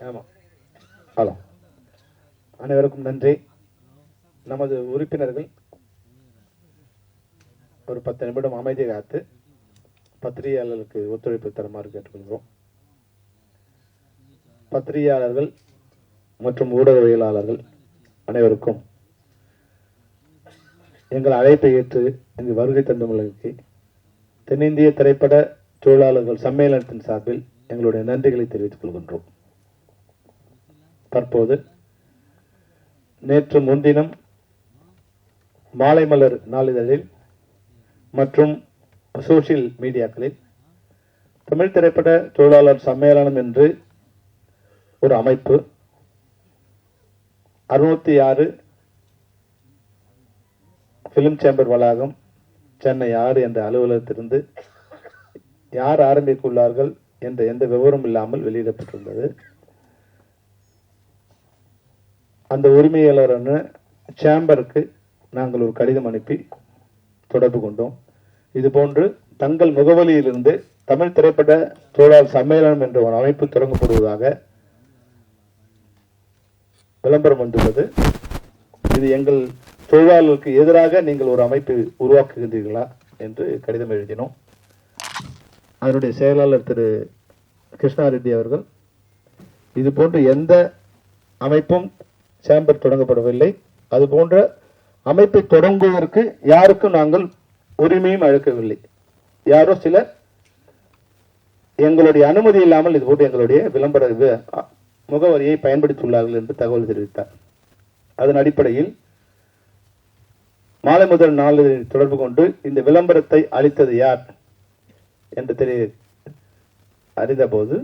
ஆமாம். ஹலோ, அனைவருக்கும் நன்றி. நமது உறுப்பினர்கள் ஒரு 10 நிமிடம் அமைதி காத்து பத்திரிகையாளர்களுக்கு ஒத்துழைப்பு தருமாறு கேட்டுக்கொள்கிறோம். பத்திரிகையாளர்கள் மற்றும் ஊடகவியலாளர்கள் அனைவருக்கும் எங்கள் அழைப்பை ஏற்று இங்கு வருகை தந்துள்ளதற்கு தென்னிந்திய திரைப்பட தொழிலாளர்கள் சம்மேளனத்தின் சார்பில் எங்களுடைய நன்றிகளை தெரிவித்துக் கொள்கின்றோம். தற்போது நேற்று முன்தினம் மாலை மலர் நாளிதழில் மற்றும் சோசியல் மீடியாக்களில் தமிழ் திரைப்பட தொழிலாளர் சம்மேளனம் என்று ஒரு அமைப்பு 606 பிலிம் சேம்பர் வளாகம் சென்னை 6 என்ற அலுவலகத்திலிருந்து யார் ஆரம்பிக்க உள்ளார்கள் என்ற எந்த விவரம் இல்லாமல் வெளியிடப்பட்டிருந்தது. அந்த உரிமையாளரான சேம்பருக்கு நாங்கள் ஒரு கடிதம் அனுப்பி தொடர்பு கொண்டோம். இதுபோன்று தங்கள் முகவலியிலிருந்து தமிழ் திரைப்பட தொழிலாளர் சம்மேளனம் என்ற ஒரு அமைப்பு தொடங்கப்படுவதாக விளம்பரம் வந்துள்ளது. இது எங்கள் தொழிலாளர்களுக்கு எதிராக நீங்கள் ஒரு அமைப்பை உருவாக்குகின்றீர்களா என்று கடிதம் எழுதினோம். அதனுடைய செயலாளர் திரு கிருஷ்ணாரெட்டி அவர்கள் இது போன்ற எந்த அமைப்பும் சேம்பர் தொடங்கப்படவில்லை, அது போன்ற அமைப்பை தொடங்குவதற்கு யாருக்கும் நாங்கள் உரிமையும் அளிக்கவில்லை. யாரோ சிலர் எங்களுடைய அனுமதி இல்லாமல் இது போன்று எங்களுடைய விளம்பர முகவரியை பயன்படுத்தியுள்ளார்கள் என்று தகவல் தெரிவித்தார். அதன் அடிப்படையில் மாலை முதல் நாளில் தொடர்பு கொண்டு இந்த விளம்பரத்தை அளித்தது யார் என்று அறிந்தபோது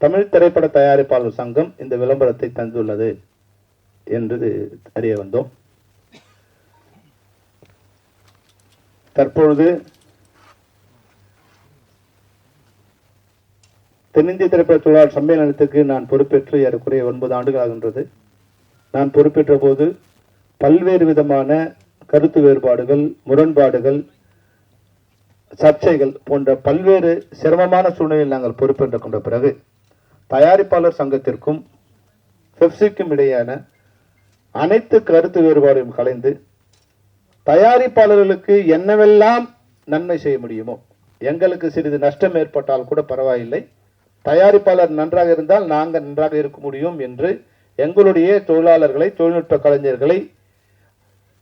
தமிழ் திரைப்பட தயாரிப்பாளர் சங்கம் இந்த விளம்பரத்தை தந்துள்ளது என்று அறிய வந்தோம். தற்பொழுது தென்னிந்திய திரைப்பட தொழிலாளர் சம்மேளனத்துக்கு நான் பொறுப்பேற்று ஏறக்குறைய 9 ஆண்டுகள் ஆகின்றது. நான் பொறுப்பேற்ற போது பல்வேறு விதமான கருத்து வேறுபாடுகள், முரண்பாடுகள், சர்ச்சைகள் போன்ற பல்வேறு சிரமமான சூழ்நிலையில் நாங்கள் பொறுப்பேற்றுக் கொண்ட பிறகு தயாரிப்பாளர் சங்கத்திற்கும் பெப்சிக்கும் இடையான அனைத்து கருத்து வேறுபாடையும் கலைந்து தயாரிப்பாளர்களுக்கு என்னவெல்லாம் நன்மை செய்ய முடியுமோ, எங்களுக்கு சிறிது நஷ்டம் ஏற்பட்டால் கூட பரவாயில்லை, தயாரிப்பாளர் நன்றாக இருந்தால் நாங்கள் நன்றாக இருக்க முடியும் என்று எங்களுடைய தொழிலாளர்களை, தொழில்நுட்ப கலைஞர்களை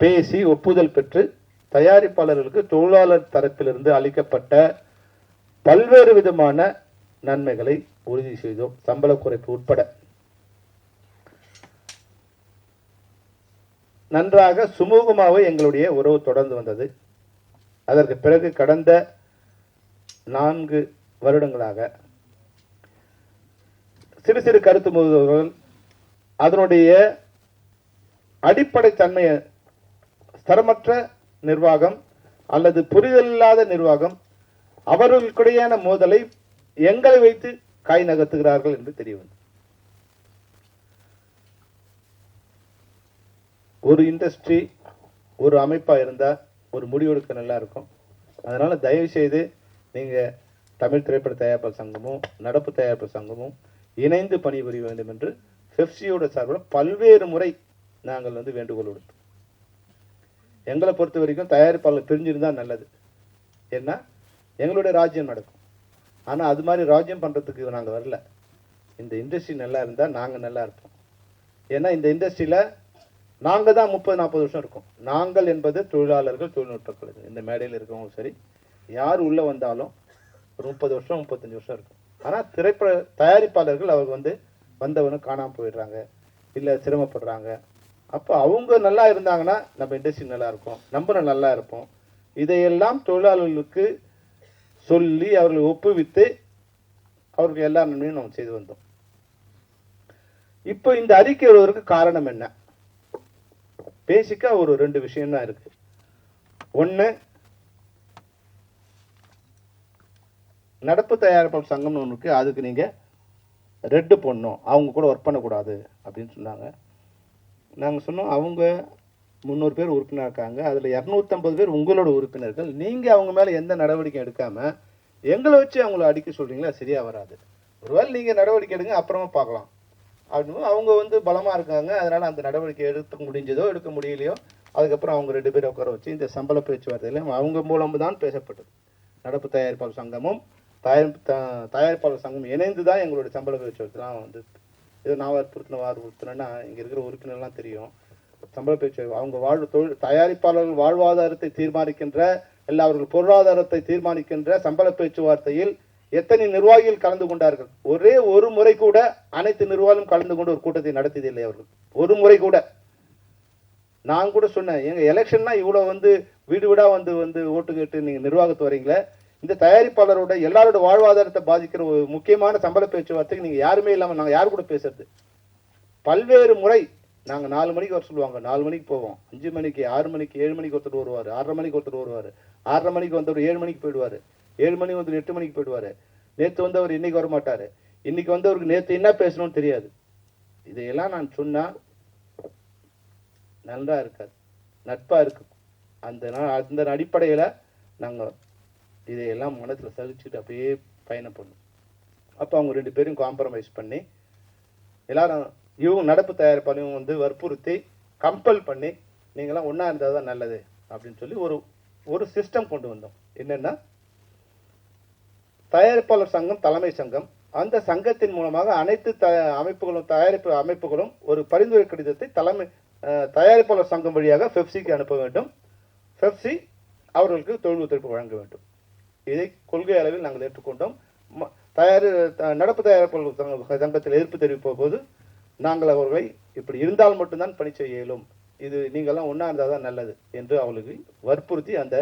பேசி ஒப்புதல் பெற்று தயாரிப்பாளர்களுக்கு தொழிலாளர் தரப்பிலிருந்து அளிக்கப்பட்ட பல்வேறு விதமான நன்மைகளை உறுதி செய்தோம், சம்பள குறைப்பு உட்பட. நன்றாக சுமூகமாக எங்களுடைய உறவு தொடர்ந்து வந்தது. அதற்கு பிறகு கடந்த 4 வருடங்களாக சிறு சிறு கருத்து மோதல்கள், அதனுடைய அடிப்படை தன்மையை தரமற்ற நிர்வாகம் அல்லது புரிதல் இல்லாத நிர்வாகம், அவர்களுக்கிடையான மோதலை எங்களை வைத்து காய் நகர்த்துகிறார்கள் என்று தெரிய வந்தது. ஒரு இண்டஸ்ட்ரி, ஒரு அமைப்பா இருந்தா ஒரு முடிவெடுக்க நல்லா இருக்கும். அதனால தயவு செய்து நீங்க தமிழ் திரைப்பட தயாரிப்பாளர் சங்கமும் நடப்பு தயாரிப்பாளர் சங்கமும் இணைந்து பணிபுரிய வேண்டும் என்று பெப்சியோட சார்பில் பல்வேறு முறை நாங்கள் வேண்டுகோள் விடுத்தோம். எங்களை பொறுத்த வரைக்கும் தயாரிப்பாளர் பிரிஞ்சிருந்தா நல்லது, ஏன்னா எங்களுடைய ராஜ்யம் நடக்கும். ஆனா அது மாதிரி ராஜ்யம் பண்றதுக்கு நாங்கள் வரல. இந்த இண்டஸ்ட்ரி நல்லா இருந்தா நாங்க நல்லா இருப்போம். ஏன்னா இந்த இண்டஸ்ட்ரியில நாங்க தான் 30-40 வருஷம் இருக்கும். நாங்கள் என்பது தொழிலாளர்கள், தொழில்நுட்ப கலைஞர்கள். இந்த மேடையில் இருக்கவங்க சரி, யார் உள்ள வந்தாலும் ஒரு 30 வருஷம் 35 வருஷம் இருக்கும். ஆனா திரைப்பட தயாரிப்பாளர்கள் அவங்க வந்தவனும் காணாம போயிடுறாங்க, இல்ல சிரமப்படுறாங்க. அப்போ அவங்க நல்லா இருந்தாங்கன்னா நம்ம இண்டஸ்ட்ரி நல்லா இருக்கும், நம்ம நல்லா இருப்போம். இதையெல்லாம் தொழிலாளர்களுக்கு சொல்லி அவர்களை ஒப்புவித்து அவருக்கு எல்லா நன்மையும் நம்ம செய்து வந்தோம். இப்போ இந்த அறிக்கை வருவதற்கு காரணம் என்ன? பேசிக்கா ஒரு 2 விஷயம் தான் இருக்கு. ஒண்ணு, நடப்பு தயாரிப்பாளர் சங்கம்னு ஒன்று இருக்கு, அதுக்கு நீங்க ரெட்டு போடணும், அவங்க கூட ஒர்க் பண்ணக்கூடாது அப்படின்னு சொன்னாங்க. நாங்கள் சொன்னோம், அவங்க 300 பேர் உறுப்பினர் இருக்காங்க, அதில் 250 பேர் உங்களோட உறுப்பினர்கள். நீங்கள் அவங்க மேலே எந்த நடவடிக்கை எடுக்காமல் எங்களை வச்சு அவங்கள அடிக்க சொல்கிறீங்களா? சரியாக வராது. ஒருவேளை நீங்கள் நடவடிக்கை எடுங்க, அப்புறமா பார்க்கலாம். அப்படின்னு அவங்க வந்து பலமாக இருக்காங்க. அதனால் அந்த நடவடிக்கை எடுக்க முடிஞ்சதோ எடுக்க முடியலையோ அதுக்கப்புறம் அவங்க 2 பேரை உட்கார வச்சு இந்த சம்பள பேச்சுவார்த்தையில் அவங்க மூலம் தான் பேசப்பட்டது. நடப்பு தயாரிப்பாளர் சங்கமும் தயாரிப்பாளர் சங்கம் இணைந்து தான் எங்களுடைய சம்பள பேச்சுவார்த்தைலாம் வந்து இதை நான் வற்புறுத்தினேன்னா இங்கே இருக்கிற உறுப்பினர்லாம் தெரியும். சம்பள பேச்சு அவங்க தயாரிப்பாளர்கள் வாழ்வாதாரத்தை தீர்மானிக்கின்ற இல்லை அவர்கள் பொருளாதாரத்தை தீர்மானிக்கின்ற சம்பள பேச்சுவார்த்தையில் எத்தனை நிர்வாகிகள் கலந்து கொண்டார்கள்? ஒரே ஒரு முறை கூட அனைத்து நிர்வாகிகளும் கலந்து கொண்டு ஒரு கூட்டத்தை நடத்தியதில்லை அவர்கள். ஒரு முறை கூட. நான் கூட சொன்னேன், எங்க எலெக்ஷன்னா இவ்வளவு வந்து வீடு வீடா வந்து வந்து ஓட்டு கேட்டு நீங்க நிர்வாகத்து வரீங்களே, இந்த தயாரிப்பாளரோட எல்லாரோட வாழ்வாதாரத்தை பாதிக்கிற ஒரு முக்கியமான சம்பள பேச்சுவார்த்தைக்கு நீங்க யாருமே இல்லாம நாங்க யாரு கூட பேசுறது? பல்வேறு முறை நாங்க 4 மணிக்கு வர சொல்லுவாங்க, 4 மணிக்கு போவோம், 5 மணிக்கு, 6 மணிக்கு, 7 மணிக்கு ஒருத்தர் வருவாரு, 6:30 மணிக்கு ஒருத்தர் வருவாரு, 6:30 மணிக்கு வந்தவர் 7 மணிக்கு போயிடுவாரு, 7 மணி வந்து 8 மணிக்கு போயிடுவாரு. நேற்று வந்தவர் இன்னைக்கு வர மாட்டாரு, இன்னைக்கு வந்தவருக்கு நேற்று என்ன பேசணும்னு தெரியாது. இதையெல்லாம் நான் சொன்னா நல்லா இருக்காது, நட்பா இருக்கு. அந்த அடிப்படையில நாங்க இதையெல்லாம் மனசுல சகிச்சுட்டு அப்படியே பயணம் பண்ணோம். அப்போ அவங்க 2 பேரும் காம்ப்ரமைஸ் பண்ணி எல்லாரும் இவங்க நடப்பு தயாரிப்பாளையும் வந்து வற்புறுத்தி கம்பல் பண்ணி நீங்களாம் ஒன்றா இருந்தால் தான் நல்லது அப்படின்னு சொல்லி ஒரு சிஸ்டம் கொண்டு வந்தோம். என்னன்னா தயாரிப்பாளர் சங்கம் தலைமை சங்கம், அந்த சங்கத்தின் மூலமாக அனைத்து அமைப்புகளும் தயாரிப்பு அமைப்புகளும் ஒரு பரிந்துரை கடிதத்தை தயாரிப்பாளர் சங்கம் வழியாக பெப்சிக்கு அனுப்ப வேண்டும். பெப்சி அவர்களுக்கு தொழில் ஒத்துழைப்பு வழங்க வேண்டும். இதை கொள்கை அளவில் நாங்கள் ஏற்றுக்கொண்டோம். நடப்பு தயாரிப்பாளர் சங்கத்தில் எதிர்ப்பு தெரிவிப்ப போது நாங்கள் அவர்களை இப்படி இருந்தால் மட்டும்தான் பணி செய்ய இயலும், இது நீங்கள்லாம் ஒன்றா இருந்தால் தான் நல்லது என்று அவர்களுக்கு வற்புறுத்தி அந்த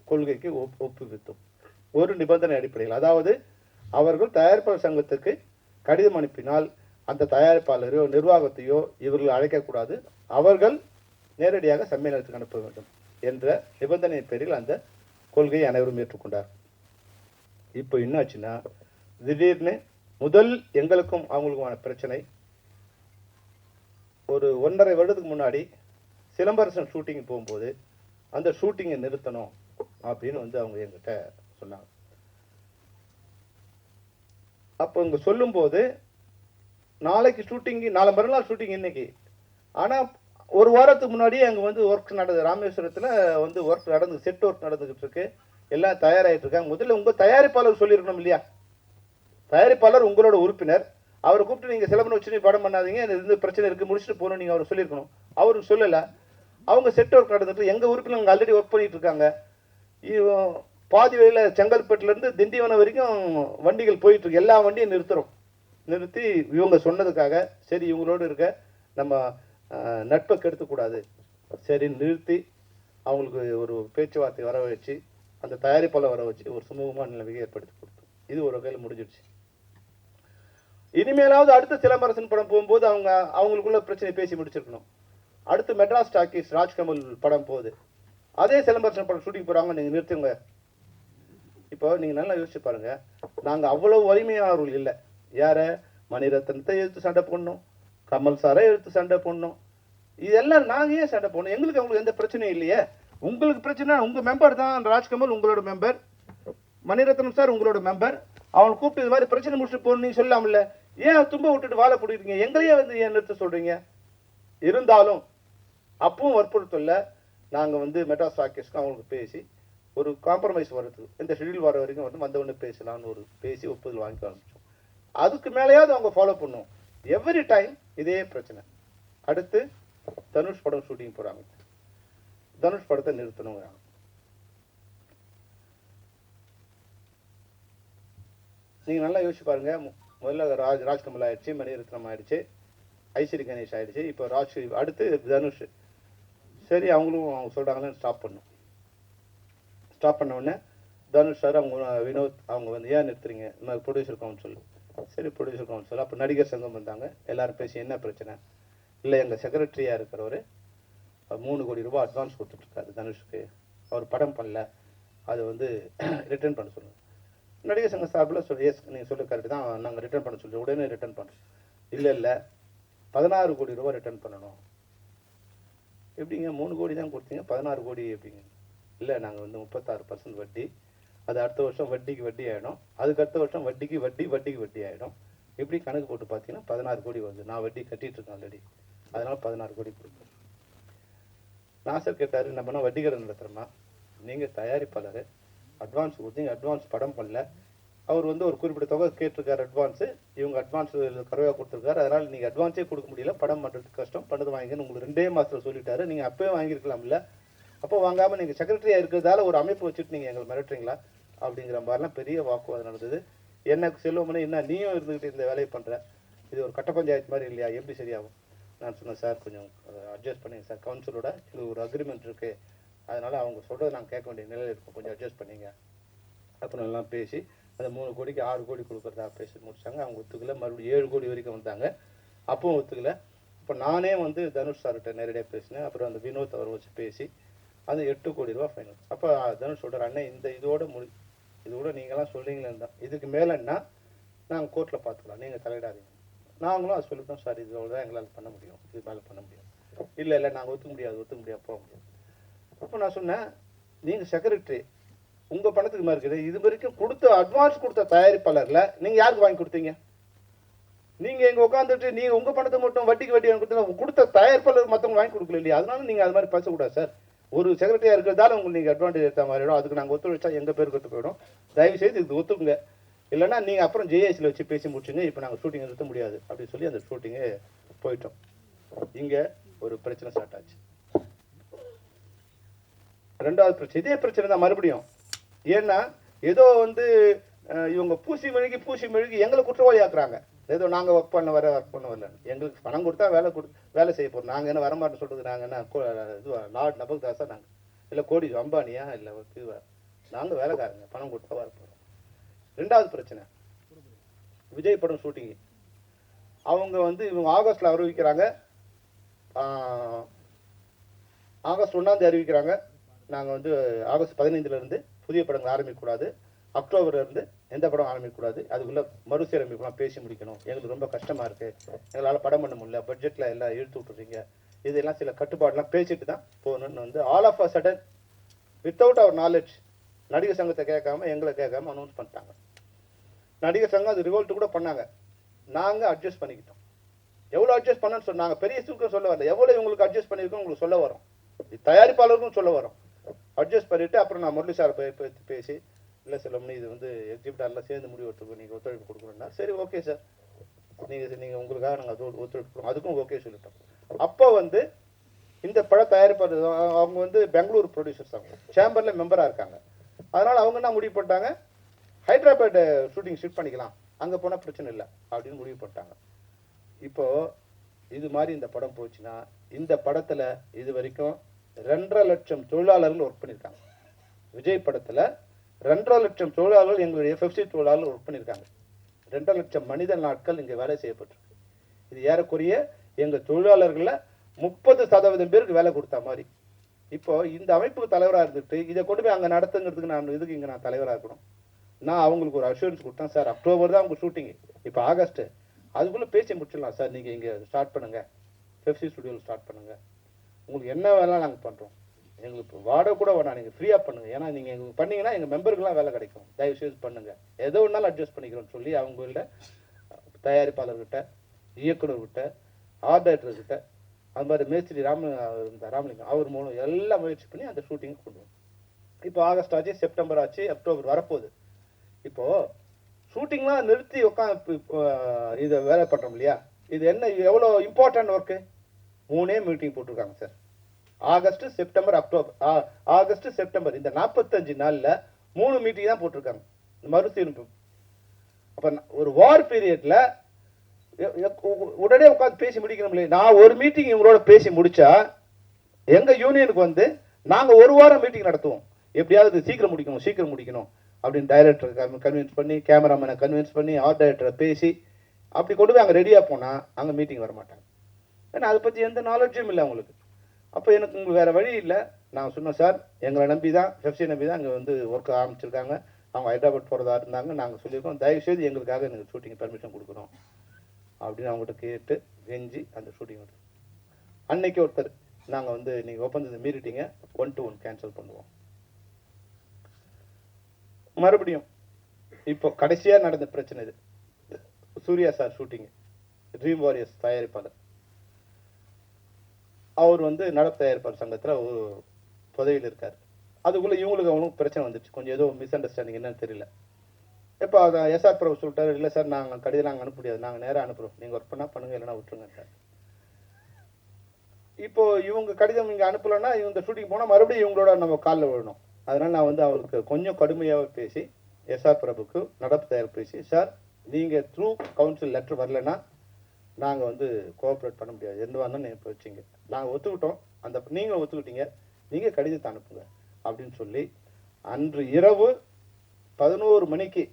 கொள்கைக்கு ஒப்புவித்தோம். ஒரு நிபந்தனை அடிப்படையில், அதாவது அவர்கள் தயாரிப்பாளர் சங்கத்துக்கு கடிதம் அனுப்பினால் அந்த தயாரிப்பாளரையோ நிர்வாகத்தையோ இவர்கள் அழைக்கக்கூடாது, அவர்கள் நேரடியாக சம்மேளனத்துக்கு அனுப்ப வேண்டும் என்ற நிபந்தனை பேரில் அந்த கொள்கையை அனைவரும் ஏற்றுக்கொண்டார். இப்போ என்னாச்சுன்னா திடீர்னு முதல் எங்களுக்கும் அவங்களுக்குமான பிரச்சனை, ஒரு 1.5 வருடத்துக்கு முன்னாடி சிலம்பரசன் ஷூட்டிங் போகும்போது அந்த ஷூட்டிங்கை நிறுத்தணும் அப்படின்னு வந்து அவங்க என்கிட்ட சொன்னாங்க. அப்போ இங்க சொல்லும் போது நாளைக்கு ஷூட்டிங், நாளை மறுநாள் ஷூட்டிங் இன்னைக்கு, ஆனா ஒரு வாரத்துக்கு முன்னாடியே அங்க வந்து ஒர்க் நடந்தது, ராமேஸ்வரத்துல வந்து ஒர்க் நடந்து செட் ஒர்க் நடந்துகிட்டு இருக்கு, எல்லாம் தயாராகிட்டு இருக்காங்க. முதல்ல உங்க தயாரிப்பாளர் சொல்லியிருக்கணும் இல்லையா? தயாரிப்பாளர் உங்களோட உறுப்பினர், அவரை கூப்பிட்டு நீங்க சிலம்பரம் வச்சு படம் பண்ணாதீங்க, இந்த பிரச்சனை இருக்கு முடிச்சுட்டு போகணும் நீங்க அவர் சொல்லியிருக்கணும். அவருக்கு சொல்லல. அவங்க செட் ஒர்க் நடந்துட்டு எங்க உறுப்பினர் ஆல்ரெடி ஒர்க் பண்ணிட்டு இருக்காங்க. பாதி வழியில செங்கல்பட்டுல இருந்து திண்டிவனம் வரைக்கும் வண்டிகள் போயிட்டு இருக்கு, எல்லா வண்டியும் நிறுத்தி இவங்க சொன்னதுக்காக சரி இவங்களோடு இருக்க நம்ம நட்பை கெடுத்துக்கூடாது, சரி நிறுத்தி அவங்களுக்கு ஒரு பேச்சுவார்த்தை வர வச்சு அந்த தயாரிப்பாளர் வர வச்சு ஒரு சுமூகமான நிலைமையை ஏற்படுத்தி கொடுத்தோம். இது ஒரு வகையில் முடிஞ்சிடுச்சு. இனிமேலாவது அடுத்த சிலம்பரசன் படம் போகும்போது அவங்களுக்குள்ள பிரச்சனை பேசி முடிச்சிருக்கணும். அடுத்து மெட்ராஸ் டாக்கீஸ் ராஜ்கமல் படம் போகுது, அதே சிலம்பரசன் படம் ஷூட்டிங் போறாங்க, நீங்க நிறுத்துங்க. இப்போ நீங்க நல்லா யோசிச்சு பாருங்க, நாங்க அவ்வளவு வலிமையானவர்கள் இல்லை. யார மணிரத்னத்தை எடுத்து சண்டை போடணும், கமல் சாரை எடுத்து சண்டை போடணும், இதெல்லாம் நாங்க ஏன் சண்டை போடணும்? எங்களுக்கு அவங்களுக்கு எந்த பிரச்சனையும் இல்லையே. உங்களுக்கு பிரச்சனை, உங்க மெம்பர் தான் ராஜ்கமல், உங்களோட மெம்பர், மணிரத்னம் சார் உங்களோட மெம்பர், அவங்களை கூப்பிட்டு இது மாதிரி பிரச்சனை முடிச்சுட்டு போகணும் நீங்க சொல்லலாம்ல, ஏன் தும்ப விட்டுட்டு வாழை பிடிக்கிறீங்க? எங்களையே வந்து ஏன் நிறுத்த சொல்றீங்க? இருந்தாலும் அப்பவும் வற்புறுத்தல, நாங்க வந்து மெட்ராஸ் டாக்கீஸ்க்கு அவங்களுக்கு பேசி ஒரு காம்ப்ரமைஸ் வரது, இந்த ஷெட்யூல் வர வரைக்கும் வந்து வந்த ஒன்று பேசலாம்னு ஒரு பேசி ஒப்புதல் வாங்கி ஆரம்பிச்சோம். அதுக்கு மேலேயாவது அவங்க ஃபாலோ பண்ணும். எவ்ரி டைம் இதே பிரச்சனை. அடுத்து தனுஷ் படம் ஷூட்டிங் போறாங்க, தனுஷ் படத்தை நிறுத்தணுங்கிறாங்க. நீங்க நல்லா யோசிச்சு பாருங்க. முதல்ல ராஜ்கமல் ஆயிடுச்சு, மணிரத்னம் ஆயிடுச்சு, ஐஸ்வரி கணேஷ் ஆயிடுச்சு, இப்போ அடுத்து தனுஷ். சரி அவங்களும் அவங்க சொல்றாங்கன்னு ஸ்டாப் பண்ணும். ஸ்டாப் பண்ண உடனே தனுஷ் சார் அவங்க வினோத் அவங்க வந்து ஏன் நிறுத்துறீங்க, இந்த மாதிரி ப்ரொடியூசர் கவுன்சில். சரி ப்ரொடியூசர் கவுன்சில். அப்போ நடிகர் சங்கம் வந்தாங்க, எல்லாரும் பேசி என்ன பிரச்சனை? இல்லை எங்கள் செக்ரட்டரியா இருக்கிறவர் 3 கோடி ரூபாய் அட்வான்ஸ் கொடுத்துட்ருக்காரு தனுஷுக்கு, அவர் படம் பண்ணல, அது வந்து ரிட்டர்ன் பண்ண சொல்லுங்கள். நடிகர் சங்க சார்பில் சொல்லி எஸ் நீங்கள் சொல்லு கரெக்டு தான், நாங்கள் ரிட்டர்ன் பண்ண சொல்லி உடனே ரிட்டர்ன் பண்ணுறோம். இல்லை 16 கோடி ரூபாய் ரிட்டர்ன் பண்ணணும். எப்படிங்க 3 கோடி தான் கொடுத்தீங்க, 16 கோடி எப்படிங்க? இல்லை நாங்கள் வந்து 36% வட்டி, அது அடுத்த வருஷம் வட்டிக்கு வட்டி ஆகிடும், அதுக்கு அடுத்த வருஷம் வட்டிக்கு வட்டி ஆகிடும், இப்படி கணக்கு போட்டு பார்த்தீங்கன்னா 16 கோடி வருது. நான் வட்டி கட்டிட்டு இருக்கேன் ஆல்ரெடி, அதனால 16 கோடி கொடுப்பேன். நாசர் கேட்டாரு, நம்ம வட்டி கடன் நடத்துறோமா? நீங்க தயாரிப்பாளர், அட்வான்ஸ் கொடுத்தீங்க, அட்வான்ஸ் படம் பண்ணல. அவர் வந்து ஒரு குறிப்பிட்ட தொகை கேட்டிருக்காரு அட்வான்ஸு, இவங்க அட்வான்ஸ் கருவாக கொடுத்துருக்காரு, அதனால் நீங்கள் அட்வான்ஸே கொடுக்க முடியல, படம் பண்ணுறதுக்கு கஷ்டம், பண்ணது வாங்கிங்கன்னு உங்களுக்கு 2 மாதத்தில் சொல்லிட்டாரு. நீங்கள் அப்போயே வாங்கியிருக்கலாம்ல, அப்போ வாங்காமல் நீங்கள் செக்ரட்டரியாக இருக்கிறதால ஒரு அமைப்பு வச்சுட்டு நீங்கள் எங்களை மிரட்டுறீங்களா அப்படிங்கிற மாதிரிலாம் பெரிய வாக்குவாதம் நடந்தது. எனக்கு செல்வமனே, என்ன நீயும் இருந்துக்கிட்டு இந்த வேலையை பண்ணுற, இது ஒரு கட்ட பஞ்சாயத்து மாதிரி இல்லையா, எப்படி சரியாகும்? நான் சொன்னேன், சார் கொஞ்சம் அட்ஜஸ்ட் பண்ணிங்க சார், கவுன்சிலோட இது ஒரு அக்ரிமெண்ட் இருக்குது, அதனால் அவங்க சொல்கிறத நாங்கள் கேட்க வேண்டிய நிலையில் இருக்கும், கொஞ்சம் அட்ஜஸ்ட் பண்ணிங்க அப்புறம் எல்லாம் பேசி அந்த 3 கோடிக்கு 6 கோடி கொடுக்குறதா பேசி முடிச்சாங்க. அவங்க ஒத்துக்கல. மறுபடியும் 7 கோடி வரைக்கும் வந்தாங்க, அப்பவும் ஒத்துக்கல. இப்போ நானே வந்து தனுஷ் சார்கிட்ட நேரடியாக பேசினேன். அப்புறம் அந்த வினோத் அவர் வச்சு பேசி அது 8 கோடி ரூபா ஃபைனல். அப்போ தனுஷ் சொல்கிறார், அண்ணன் இந்த இதோட நீங்களாம் சொல்றீங்களேன்னு தான், இதுக்கு மேலேன்னா நாங்கள் கோர்ட்டில் பார்த்துக்கலாம், நீங்கள் தலையிடாதீங்க. நாங்களும் அதை சொல்லிட்டோம், சார் இதோட தான் எங்களால் பண்ண முடியும், இது மேலே பண்ண முடியும். இல்லை நாங்கள் ஒத்துக்க முடியாது போக முடியாது. அப்போ நான் சொன்னேன், நீங்கள் செக்ரட்டரி, உங்க பணத்துக்கு மாதிரி இருக்குது, இது வரைக்கும் கொடுத்த அட்வான்ஸ் கொடுத்த தயாரிப்பாளர்ல நீங்க யாருக்கு வாங்கி கொடுத்தீங்க? நீங்க எங்க உட்காந்துட்டு நீங்க உங்க பணத்தை மட்டும் வட்டிக்கு வட்டி வாங்கி கொடுத்த தயாரிப்பாளர் மற்றவங்க வாங்கி கொடுக்கல இல்லையா? அதனால நீங்க அது மாதிரி பேசக்கூடாது சார். ஒரு செக்ரட்டரியா இருக்கிறதால உங்களுக்கு நீங்க அட்வான்டேஜ் எடுத்த மாதிரி இருக்கும், அதுக்கு நாங்கள் ஒத்துழைச்சா எங்க பேருக்கு ஒத்து போயிடும். தயவு செய்து இது ஒத்துக்குங்க, இல்லைன்னா நீங்க அப்புறம் ஜேஏசியில் வச்சு பேசி முடிச்சுங்க, இப்போ நாங்கள் ஷூட்டிங்கை நிறுத்த முடியாது அப்படின்னு சொல்லி அந்த ஷூட்டிங்கே போயிட்டோம். இங்க ஒரு பிரச்சனை ஸ்டார்ட் ஆச்சு. 2வது பிரச்சனை இதே பிரச்சனை தான் மறுபடியும். ஏன்னா ஏதோ வந்து இவங்க பூசி மெழுகி எங்களை குற்றவாளி ஆக்குறாங்க. ஏதோ நாங்கள் ஒர்க் பண்ண வரல, எங்களுக்கு பணம் கொடுத்தா வேலை செய்ய போகிறோம். நாங்கள் என்ன வரமாட்டோம் சொல்றது, நாங்கள் என்ன இதுவா லார்ட் நபக்தாஸா, நாங்கள் இல்லை கோடி அம்பானியா, இல்லை இதுவா, நாங்கள் வேலைக்காரங்க, பணம் கொடுத்தா வர போகிறோம். 2வது பிரச்சனை விஜய் படம் ஷூட்டிங். அவங்க வந்து இவங்க ஆகஸ்ட்ல அறிவிக்கிறாங்க, ஆகஸ்ட் 1 அறிவிக்கிறாங்க, நாங்கள் வந்து ஆகஸ்ட் 15 புதிய படங்கள் ஆரம்பிக்கக்கூடாது, அக்டோபர்ல இருந்து எந்த படம் ஆரம்பிக்கக்கூடாது, அதுக்குள்ள மறுசீரமைப்புலாம் பேசி முடிக்கணும், எங்களுக்கு ரொம்ப கஷ்டமா இருக்கு, எங்களால் படம் பண்ண முடியல, பட்ஜெட்ல எல்லாம் இழுத்து விட்டுறீங்க, இதெல்லாம் சில கட்டுப்பாடுலாம் பேசிட்டு தான் போகணும்னு வந்து all of a sudden without அவர் நாலேஜ் நடிகர் சங்கத்தை கேட்காம எங்களை கேட்காம அனௌன்ஸ் பண்ணிட்டாங்க. நடிகர் சங்கம் அது ரிவோல்ட் கூட பண்ணாங்க. நாங்கள் அட்ஜஸ்ட் பண்ணிக்கிட்டோம். எவ்வளோ அட்ஜஸ்ட் பண்ணணும்னு சொன்னாங்க, பெரிய சூக்கம் சொல்ல வரல, எவ்வளோ இவங்களுக்கு அட்ஜஸ்ட் பண்ணியிருக்கோம் உங்களுக்கு சொல்ல வரோம், தயாரிப்பாளருக்கும் சொல்ல வரோம். அட்ஜஸ்ட் பண்ணிட்டு அப்புறம் நான் முரளி சார் பேசி, இல்லை செல்வமணி இது வந்து எக்ஸிபிட்டாரில் சேர்ந்து முடிவு எடுத்துக்கோ, நீங்கள் ஒத்துழைப்பு கொடுக்கணும்னா சரி ஓகே சார், நீங்கள் உங்களுக்காக நாங்கள் அது ஒத்துழைப்பு கொடுக்கணும், அதுக்கும் ஓகே சொல்லிட்டோம். அப்போ வந்து இந்த பட தயாரிப்பாளர் அவங்க வந்து பெங்களூர் ப்ரொடியூசர்ஸ், அவங்க சேம்பரில் மெம்பராக இருக்காங்க. அதனால் அவங்க என்ன முடிவு பண்ணிட்டாங்க, ஹைதராபாத் ஷூட்டிங் ஷிஃப்ட் பண்ணிக்கலாம், அங்கே போனால் பிரச்சனை இல்லை அப்படின்னு முடிவு பண்ணிட்டாங்க. இப்போது இது மாதிரி இந்த படம் போச்சுன்னா, இந்த படத்தில் இது வரைக்கும் 2.5 லட்சம் தொழிலாளர்கள் ஒர்க் பண்ணியிருக்காங்க. விஜய் படத்தில் 2.5 லட்சம் தொழிலாளர்கள் எங்களுடைய FFC தொழிலாளர்கள் ஒர்க் பண்ணியிருக்காங்க. 2.5 லட்சம் மனித நாட்கள் இங்கே வேலை செய்யப்பட்டிருக்கு. இது ஏறக்குறைய எங்கள் தொழிலாளர்களில் 30% பேருக்கு வேலை கொடுத்த மாதிரி. இப்போ இந்த அமைப்புக்கு தலைவராக இருந்துட்டு இதை கொண்டு போய் அங்கே நடத்துங்கிறதுக்கு நான் தலைவராக இருக்கணும். நான் அவங்களுக்கு ஒரு அஷூரன்ஸ் கொடுத்தேன், சார் அக்டோபர் தான் அவங்க ஷூட்டிங்கு, இப்போ ஆகஸ்ட், அதுக்குள்ளே பேசி முடிச்சிடலாம் சார், நீங்கள் இங்கே ஸ்டார்ட் பண்ணுங்கள், FFC ஸ்டுடியோவில் ஸ்டார்ட் பண்ணுங்கள், உங்களுக்கு என்ன வேலை நாங்கள் பண்ணுறோம், எங்களுக்கு வாடகை கூட வேணாம், நீங்கள் ஃப்ரீயாக பண்ணுங்கள், ஏன்னா நீங்கள் எங்களுக்கு பண்ணீங்கன்னா எங்கள் மெம்பருக்குலாம் வேலை கிடைக்கும், தயவு செய்து பண்ணுங்கள், எதோ ஒன்றாலும் அட்ஜஸ்ட் பண்ணிக்கிறோன்னு சொல்லி அவங்கள்ட்ட தயாரிப்பாளர்கிட்ட, இயக்குநர்கிட்ட, ஆர்ட் டைரக்டர்கிட்ட, அது மாதிரி மேஸ்திரி ராமலிங்கம் அவர் மூலம் எல்லாம் முயற்சி பண்ணி அந்த ஷூட்டிங் கொண்டு வரும். இப்போ ஆகஸ்ட் ஆச்சு, செப்டம்பர் ஆச்சு, அக்டோபர் வரப்போகுது. இப்போது ஷூட்டிங்லாம் நிறுத்தி உட்காந்து இதை வேலை பண்ணுறோம் இல்லையா, இது என்ன எவ்வளோ இம்பார்ட்டன்ட் ஒர்க்கு. 3 மீட்டிங் போட்டிருக்காங்க sir, August September October, August September, இந்த 45 நாளில் 3 மீட்டிங் தான் போட்டிருக்காங்க மறுசீரமைப்பு. அப்போ ஒரு வார் பீரியட்ல உடனே உட்காந்து பேசி முடிக்கணும் இல்லையா. நான் ஒரு மீட்டிங் இவங்களோட பேசி முடிச்சா எங்க யூனியனுக்கு வந்து நாங்க 1 வாரம் மீட்டிங் நடத்துவோம், எப்படியாவது சீக்கிரம் முடிக்கணும் அப்படின்னு டைரக்டர் கன்வின்ஸ் பண்ணி, கேமராமேனை கன்வின்ஸ் பண்ணி, ஆர்ட் டைரக்டரை பேசி அப்படி கொண்டு போய் அங்கே ரெடியாக போனால் அங்கே மீட்டிங் வர மாட்டாங்க. ஏன்னா அதை பற்றி எந்த நாலேஜும் இல்லை அவங்களுக்கு. அப்போ எனக்கு உங்களுக்கு வேறு வழி இல்லை. நான் சொன்னேன், சார் எங்களை நம்பி தான், FFC நம்பி தான் அங்கே வந்து ஒர்க் ஆரம்பிச்சிருக்காங்க, அவங்க ஹைதராபாத் போகிறதா இருந்தாங்க, நாங்கள் சொல்லியிருக்கோம், தயவுசெய்து எங்களுக்காக எனக்கு ஷூட்டிங் பர்மிஷன் கொடுக்கணும் அப்படின்னு அவங்ககிட்ட கேட்டு கெஞ்சி அந்த ஷூட்டிங் வந்து அன்னைக்கு ஒருத்தர், நாங்கள் வந்து நீங்கள் ஒப்பந்தத்தை மீறிட்டீங்க, 1 to 1 கேன்சல் பண்ணுவோம். மறுபடியும் இப்போ கடைசியாக நடந்த பிரச்சனை இது. Suriya sir shooting, Dream Warriors தயாரிப்பாளர். அவர் வந்து நடப்பு தயாரிப்பாளர் சங்கத்தில் ஒரு பதவியில் இருக்கார். அதுக்குள்ளே இவங்களுக்கு அவனுக்கு பிரச்சனை வந்துச்சு, கொஞ்சம் ஏதோ மிஸ் அண்டர்ஸ்டாண்டிங் என்னன்னு தெரியல. இப்போ அதை எஸ்ஆர் பிரபு சொல்லிட்டாரு, இல்லை சார் நாங்கள் கடிதம் நாங்கள் அனுப்ப முடியாது, நாங்கள் நேராக அனுப்புகிறோம், நீங்கள் ஒர்க் பண்ணால் பண்ணுங்க, இல்லைன்னா விட்டுருங்க சார். இப்போ இவங்க கடிதம் இங்கே அனுப்பலைன்னா இவங்க ஷூட்டிங் போனால் மறுபடியும் இவங்களோட நம்ம காலில் விழணும். அதனால நான் வந்து அவருக்கு கொஞ்சம் கடுமையாக பேசி எஸ்ஆர் பிரபுக்கு நடப்பு தயார் பேசி, சார் நீங்கள் த்ரூ கவுன்சில் லெட்டர் வரலைன்னா நாங்கள் வந்து கோஆப்ரேட் பண்ண முடியாது, எந்த வாரம் இப்போ வச்சிங்க, நாங்கள் ஒத்துக்கிட்டோம், அந்த நீங்கள் ஒத்துக்கிட்டீங்க, நீங்கள் கடிதத்தை அனுப்புங்க அப்படின்னு சொல்லி அன்று இரவு 11 மணிக்கு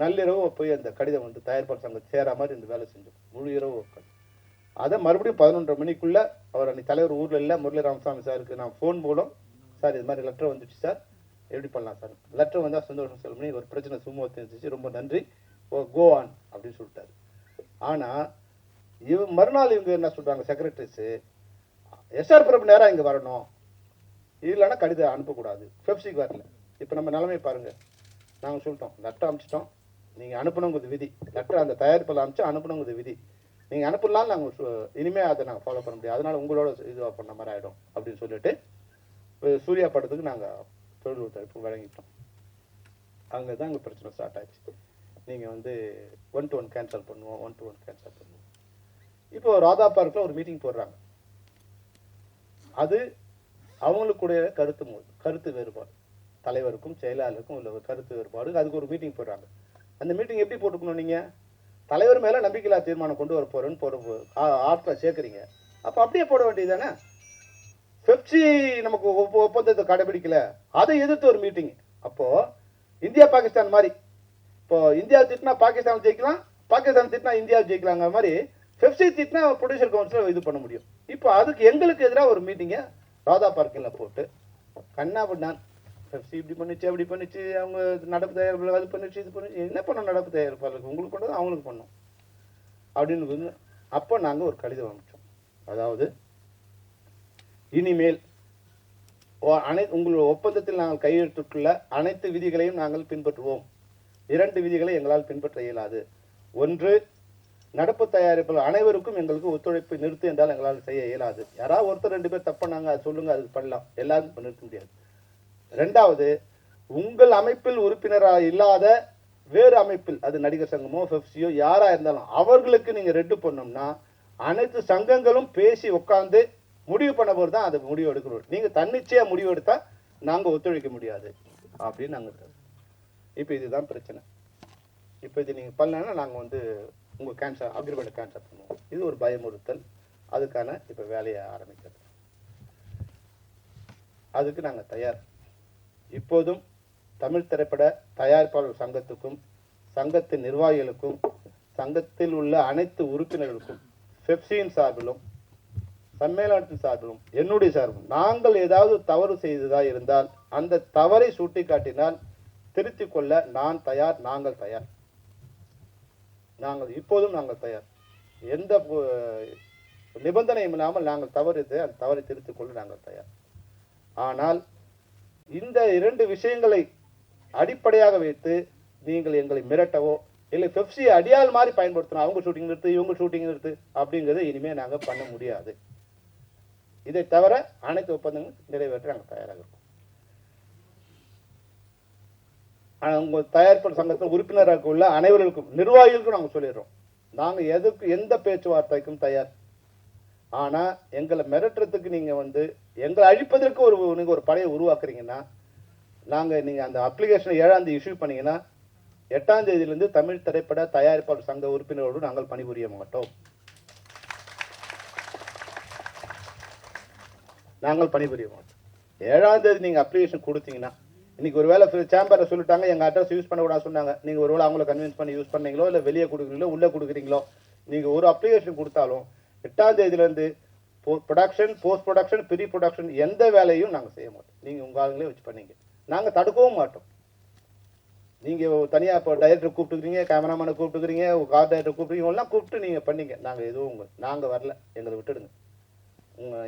நள்ளிரவு போய் அந்த கடிதம் வந்து தயாரிப்பாளர் சங்கம் சேரா மாதிரி இந்த வேலை செஞ்சோம். முழு இரவு உட்காந்து அதை மறுபடியும் 11:30 மணிக்குள்ள அவர் அன்னைக்கு தலைவர் ஊரில் இல்லை, முரளி ராமசாமி சாருக்கு நான் ஃபோன் மூலம், சார் இது மாதிரி லெட்டர் வந்துச்சு சார், எப்படி பண்ணலாம் சார், லெட்டர் வந்தால் சந்தோஷம் சொல்லி ஒரு பிரச்சனை சும்மா தெரிஞ்சிச்சு, ரொம்ப நன்றி, கோ ஆன் அப்படின்னு சொல்லிட்டாரு. ஆனால் மறுநாள் இவங்க என்ன சொல்கிறாங்க, செக்ரட்டரிஸு எஸ்ஆர் பிரபு நேராக இங்கே வரணும், இல்லைன்னா கடிதம் அனுப்பக்கூடாது, பெப்சிக்கு வரல. இப்போ நம்ம நிலைமை பாருங்கள், நாங்கள் சொல்லிட்டோம் லெட்டர் அனுப்பிச்சிட்டோம், நீங்கள் அனுப்பணுங்கிறது விதி, லெட்டர் அந்த தயாரிப்பில் அனுப்பிச்சு அனுப்பணுங்கிறது விதி, நீங்கள் அனுப்பலாம், நாங்கள் இனிமேல் அதை நாங்கள் ஃபாலோ பண்ண முடியாது, அதனால் உங்களோட இதுவாக பண்ண மாதிரி ஆகிடும் அப்படின்னு சொல்லிட்டு சூர்யா படத்துக்கு நாங்கள் தொழில் தடுப்பு வழங்கிட்டோம். அங்கே தான் அங்கே பிரச்சனை ஸ்டார்ட் ஆச்சு. நீங்கள் வந்து 1-to-1 கேன்சல் பண்ணுவோம், 1-to-1 கேன்சல் பண்ணுவோம். இப்போ ராதா பார்க்கில் ஒரு மீட்டிங் போடுறாங்க, அது அவங்களுக்குடைய கருத்து வேறுபாடு, தலைவருக்கும் செயலாளருக்கும் உள்ள ஒரு கருத்து வேறுபாடு, அதுக்கு ஒரு மீட்டிங் போடுறாங்க. அந்த மீட்டிங் எப்படி போட்டுக்கணும், நீங்கள் தலைவர் மேலே நம்பிக்கையில்லா தீர்மானம் கொண்டு வர போறேன்னு ஆட்களை சேர்க்குறீங்க, அப்போ அப்படியே போட வேண்டியது தானே. பெப்சி நமக்கு ஒப்பந்தத்தை கடைபிடிக்கல, அதை எதிர்த்து ஒரு மீட்டிங். அப்போ இந்தியா பாகிஸ்தான் மாதிரி, இப்போ இந்தியாவை திட்டினா பாகிஸ்தான் ஜெயிக்கலாம், பாகிஸ்தான் திட்டினா இந்தியாவை ஜெயிக்கலாங்கிற மாதிரி பெப்சி திட்டினா ப்ரொடியூசர் கவுன்சில் இது பண்ண முடியும். இப்போ அதுக்கு எங்களுக்கு எதிராக ஒரு மீட்டிங்கை ராதா பார்க்கில் போட்டு கண்ணா பண்ணான், பெப்சி இப்படி பண்ணிச்சு அப்படி பண்ணிச்சு, அவங்க நடப்பு தயாரிப்பாளர் அது பண்ணிச்சு இது பண்ணிச்சு, என்ன பண்ணோம் நடப்பு தயாரிப்பாளருக்கு, உங்களுக்கு பண்ணது அவங்களுக்கு பண்ணோம் அப்படின்னு. அப்போ நாங்கள் ஒரு கடிதம் அனுப்பிச்சோம், அதாவது இனிமேல் உங்களோட ஒப்பந்தத்தில் நாங்கள் கையெழுத்துக்குள்ள அனைத்து விதிகளையும் நாங்கள் பின்பற்றுவோம். 2 விதிகளை எங்களால் பின்பற்ற இயலாது. ஒன்று, நடப்பு தயாரிப்பாளர் அனைவருக்கும் எங்களுக்கு ஒத்துழைப்பு நிறுத்து என்றால் எங்களால் செய்ய இயலாது. யாராவது ஒருத்தர் 2 பேர் தப்பானாங்க அது சொல்லுங்க, அதுக்கு பண்ணலாம், எல்லாருக்கும் நிறுத்த முடியாது. 2வது, உங்கள் அமைப்பில் உறுப்பினராக இல்லாத வேறு அமைப்பில், அது நடிகர் சங்கமோ பெப்சியோ யாரா இருந்தாலும் அவர்களுக்கு நீங்க ரெட்டு பண்ணோம்னா அனைத்து சங்கங்களும் பேசி உட்காந்து முடிவு பண்ண போது தான் அதை முடிவு எடுக்கணும். நீங்க தன்னிச்சையா முடிவு எடுத்தா நாங்க ஒத்துழைக்க முடியாது அப்படின்னு நாங்க. இப்போ இதுதான் பிரச்சனை. இப்போ இது நீங்க பண்ணலன்னா நாங்க வந்து உங்க கேன்சல் அக்ரிமெண்ட் கேன்சல் பண்ணுவோம். இது ஒரு பயமுறுத்தல். அதுக்கான இப்போ வேலையை ஆரம்பிக்கிறது, அதுக்கு நாங்கள் தயார். இப்போதும் தமிழ் திரைப்பட தயாரிப்பாளர் சங்கத்துக்கும் சங்கத்தின் நிர்வாகிகளுக்கும் சங்கத்தில் உள்ள அனைத்து உறுப்பினர்களுக்கும் பெப்சியின் சார்பிலும் சம்மேளனத்தின் சார்பிலும் என்னுடைய சார்பிலும் நாங்கள் ஏதாவது தவறு செய்ததா இருந்தால் அந்த தவறை சுட்டி காட்டினால் திருத்திக் கொள்ள நான் தயார், நாங்கள் தயார், இப்போதும் நாங்கள் தயார். எந்த நிபந்தனையும் இல்லாமல் நாங்கள் தவறுது அந்த தவறை திருத்திக் கொள்ள நாங்கள் தயார். ஆனால் இந்த 2 விஷயங்களை அடிப்படையாக வைத்து நீங்கள் எங்களை மிரட்டவோ இல்லை பெப்சி அடியால் மாதிரி பயன்படுத்தணும், அவங்க ஷூட்டிங் நிறுத்து இவங்க ஷூட்டிங் நிறுத்து அப்படிங்கிறது இனிமேல் நாங்கள் பண்ண முடியாது. இதை தவிர அனைத்து ஒப்பந்தங்களும் நிறைவேற்ற நாங்கள் தயாராக இருக்கோம். உங்கள் தயாரிப்பாளர் சங்கத்தில் உறுப்பினராக உள்ள அனைவர்களுக்கும் நிர்வாகிகளுக்கும் நாங்கள் சொல்லிடுறோம், நாங்கள் எந்த பேச்சுவார்த்தைக்கும் தயார். ஆனால் எங்களை மிரட்டுறதுக்கு நீங்கள் வந்து எங்களை அழிப்பதற்கு நீங்கள் ஒரு படையை உருவாக்குறீங்கன்னா நீங்கள் அந்த அப்ளிகேஷனை 7ஆம் தேதி இஷ்யூ பண்ணீங்கன்னா 8ஆம் தேதியிலிருந்து தமிழ் திரைப்பட தயாரிப்பாளர் சங்க உறுப்பினரோடு நாங்கள் பணிபுரிய மாட்டோம். நாங்கள் பணிபுரிய மாட்டோம். 7ஆம் தேதி நீங்கள் அப்ளிகேஷன் கொடுத்தீங்கன்னா, இன்னைக்கு ஒரு வேலை சேம்பரில் சொல்லிட்டாங்க எங்கள் அட்ரஸ் யூஸ் பண்ணக்கூடாது சொன்னாங்க, நீங்கள் ஒரு வேளை அவங்கள கன்வின்ஸ் பண்ணி யூஸ் பண்ணீங்களோ இல்லை வெளியே கொடுக்குறீங்களோ உள்ளே கொடுக்குறீங்களோ, நீங்கள் ஒரு அப்ளிகேஷன் கொடுத்தாலும் 8ஆம் தேதியிலேருந்து production, post production, pre production எந்த வேலையும் நாங்கள் செய்ய மாட்டோம். நீங்கள் உங்கள் ஆளுங்களே வச்சு பண்ணீங்க, நாங்கள் தடுக்கவும் மாட்டோம். நீங்கள் தனியாக இப்போ டைரக்டர் கூப்பிட்டுக்கிறீங்க, கேமராமேனை கூப்பிட்டுக்கிறீங்க, கார் டைரக்டர் கூப்பிட்டுக்கிறீங்க, எல்லாம் கூப்பிட்டு நீங்கள் பண்ணீங்க, நாங்கள் எதுவும் நாங்கள் வரல, எங்களை விட்டுடுங்க.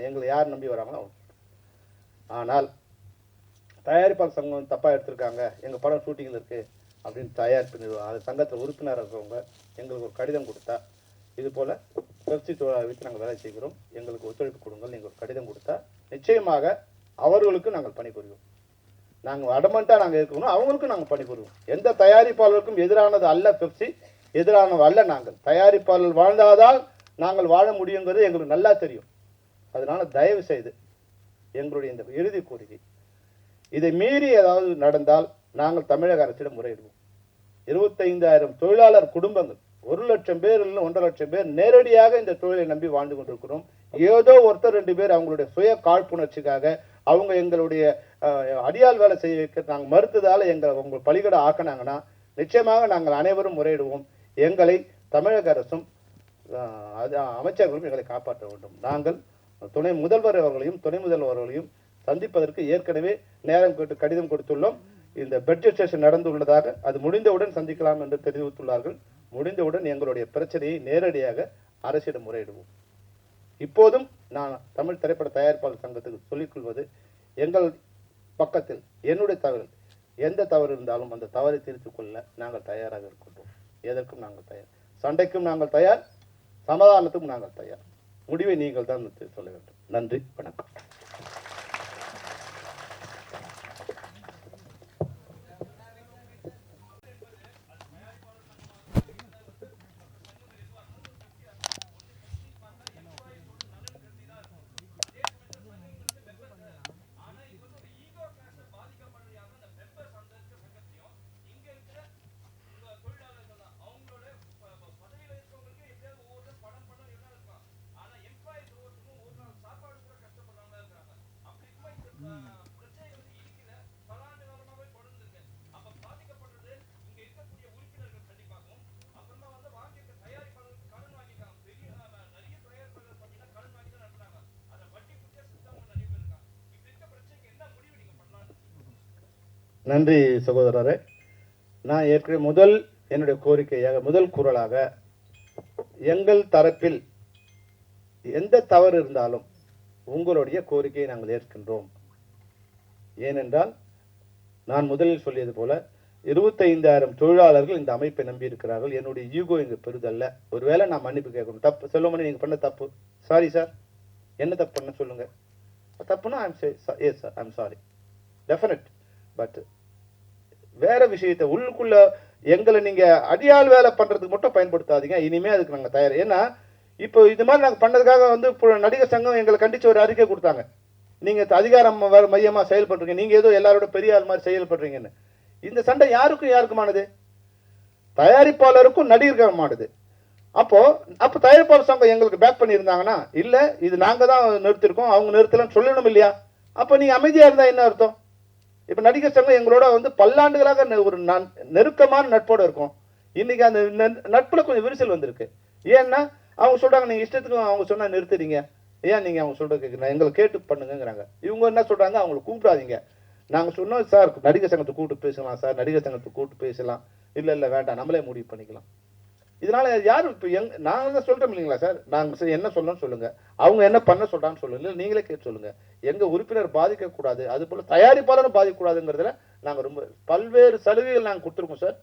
எங்களை யார் நம்பி வராங்களோ. ஆனால் தயாரிப்பாளர் சங்கம் தப்பாக எடுத்திருக்காங்க, எங்கள் படம் ஷூட்டிங்கில் இருக்குது, அப்படின்னு தயாரிப்பு அது சங்கத்தில் உறுப்பினராக இருக்கிறவங்க எங்களுக்கு ஒரு கடிதம் கொடுத்தா, இது போல் பெப்சி தொழிலாளர்களுக்கு நாங்கள் வேலை செய்கிறோம், எங்களுக்கு ஒத்துழைப்பு கொடுங்கள், நீங்கள் ஒரு கடிதம் கொடுத்தா நிச்சயமாக அவர்களுக்கு நாங்கள் பணிபுரிவோம். நாங்கள் அடமெண்ட்டாக நாங்கள் இருக்கணும், அவங்களுக்கும் நாங்கள் பணிபுரிவோம். எந்த தயாரிப்பாளருக்கும் எதிரானது அல்ல பெப்சி, எதிரானது அல்ல. நாங்கள் தயாரிப்பாளர் வாழ்ந்தாதான் நாங்கள் வாழ முடியுங்கிறது எங்களுக்கு நல்லா தெரியும். அதனால தயவு செய்து எங்களுடைய இந்த இறுதி கோரிக்கை, இதை மீறி ஏதாவது நடந்தால் நாங்கள் தமிழக அரசிடம் முறையிடுவோம். 25,000 தொழிலாளர் குடும்பங்கள், 1,00,000 பேர் இல்லை 1,50,000 பேர் நேரடியாக இந்த தொழிலை நம்பி வாழ்ந்து கொண்டிருக்கிறோம். ஏதோ ஒருத்தர் 2 பேர் அவங்களுடைய சுய காழ்ப்புணர்ச்சிக்காக அவங்க எங்களுடைய அடியால் வேலை செய்ய வைக்க நாங்கள் மறுத்ததால உங்கள் பலிகடை ஆக்கினாங்கன்னா நிச்சயமாக நாங்கள் அனைவரும் முறையிடுவோம். எங்களை தமிழக அரசும் அமைச்சர்களும் எங்களை காப்பாற்ற வேண்டும். நாங்கள் துணை முதல்வர் அவர்களையும் துணை முதல்வர்களையும் சந்திப்பதற்கு ஏற்கனவே நேரம் கேட்டு கடிதம் கொடுத்துள்ளோம். இந்த பட்ஜெட் செஷன் நடந்துள்ளதாக, அது முடிந்தவுடன் சந்திக்கலாம் என்று தெரிவித்துள்ளார்கள். முடிந்தவுடன் எங்களுடைய பிரச்சனையை நேரடியாக அரசிடம் முறையிடுவோம். இப்போதும் நான் தமிழ் திரைப்பட தயாரிப்பாளர் சங்கத்துக்கு சொல்லிக் கொள்வது, எங்கள் பக்கத்தில் என்னுடைய தவறு எந்த தவறு இருந்தாலும் அந்த தவறை திருத்திக் கொள்ள நாங்கள் தயாராக இருக்கின்றோம். எதற்கும் நாங்கள் தயார், சண்டைக்கும் நாங்கள் தயார், சமாதானத்துக்கும் நாங்கள் தயார். முடிவை நீங்கள் தான் சொல்ல வேண்டும். நன்றி, வணக்கம். நன்றி சகோதரரே. நான் ஏற்கனவே என்னுடைய கோரிக்கையாக முதல் குரலாக, எங்கள் தரப்பில் எந்த தவறு இருந்தாலும் உங்களுடைய கோரிக்கையை நாங்கள் ஏற்கின்றோம். ஏனென்றால் நான் முதலில் சொல்லியது போல 25,000 தொழிலாளர்கள் இந்த அமைப்பை நம்பி இருக்கிறார்கள். என்னுடைய ஈகோ இங்கு பெரிதல்ல. ஒருவேளை நான் மன்னிப்பு கேட்கணும், தப்பு செல்வமணி நீங்க பண்ண தப்பு, சாரி சார், என்ன தப்பு பண்ண சொல்லுங்க, தப்புனா ஐம் சாரி டெஃபினட். பட் வேற விஷயத்தை உள்ளுக்குள்ள எங்களை நீங்க அடியாள் வேலை பண்றதுக்கு மட்டும் பயன்படுத்தாதீங்க. இனிமே அதுக்கு நாங்க தயார். ஏன்னா இப்போ இது மாதிரி நாங்க பண்ணதுக்காக வந்து நடிகர் சங்கம் எங்களை கண்டிச்சு ஒரு அறிக்கை கொடுத்தாங்க, நீங்க அதிகாரம் மையமா செயல்படுறீங்க, நீங்க ஏதோ எல்லாரோட பெரிய ஆள் மாதிரி செயல்படுறீங்கன்னு. இந்த சண்டை யாருக்குமானது? தயாரிப்பாளருக்கும் நடிகர்களுக்குமானது. அப்போ தயாரிப்பாளர் சங்கம் எங்களுக்கு பேக் பண்ணியிருந்தாங்கன்னா, இல்ல இது நாங்க தான் நிறுத்திருக்கோம், அவங்க நிறுத்தலன்னு சொல்லணும் இல்லையா? அப்ப நீங்க அமைதியா இருந்தா என்ன அர்த்தம்? இப்ப நடிகர் சங்கம் எங்களோட வந்து பல்லாண்டுகளாக ஒரு நெருக்கமான நட்போட இருக்கும். இன்னைக்கு அந்த நட்புல கொஞ்சம் விரிசல் வந்திருக்கு. ஏன்னா அவங்க சொல்றாங்க, நீங்க இஷ்டத்துக்கு அவங்க சொன்னா நிறுத்துறீங்க, ஏன் நீங்க அவங்க சொல்ற கேட்குறீங்க, எங்களை கேட்டு பண்ணுங்கிறாங்க. இவங்க என்ன சொல்றாங்க, அவங்களை கூப்பிடாதீங்க. நாங்க சொன்னோம் சார், நடிகர் சங்கத்தை கூப்பிட்டு பேசலாம் சார், நடிகர் சங்கத்தை கூப்பிட்டு பேசலாம். இல்ல வேண்டாம், நம்மளே முடிவு பண்ணிக்கலாம். இதனால யாரும் இப்போ நாங்க தான் சொல்றோம் இல்லைங்களா சார், நாங்க என்ன சொல்லணும்னு சொல்லுங்க, அவங்க என்ன பண்ண சொல்றான்னு சொல்லுங்க, இல்லை நீங்களே கேட்டு சொல்லுங்க. எங்க உறுப்பினர் பாதிக்க கூடாது, அது போல தயாரிப்பாளரும் பாதிக்க கூடாதுங்கிறதுல நாங்க ரொம்ப பல்வேறு சலுகைகள் நாங்க கொடுத்துருக்கோம் சார்.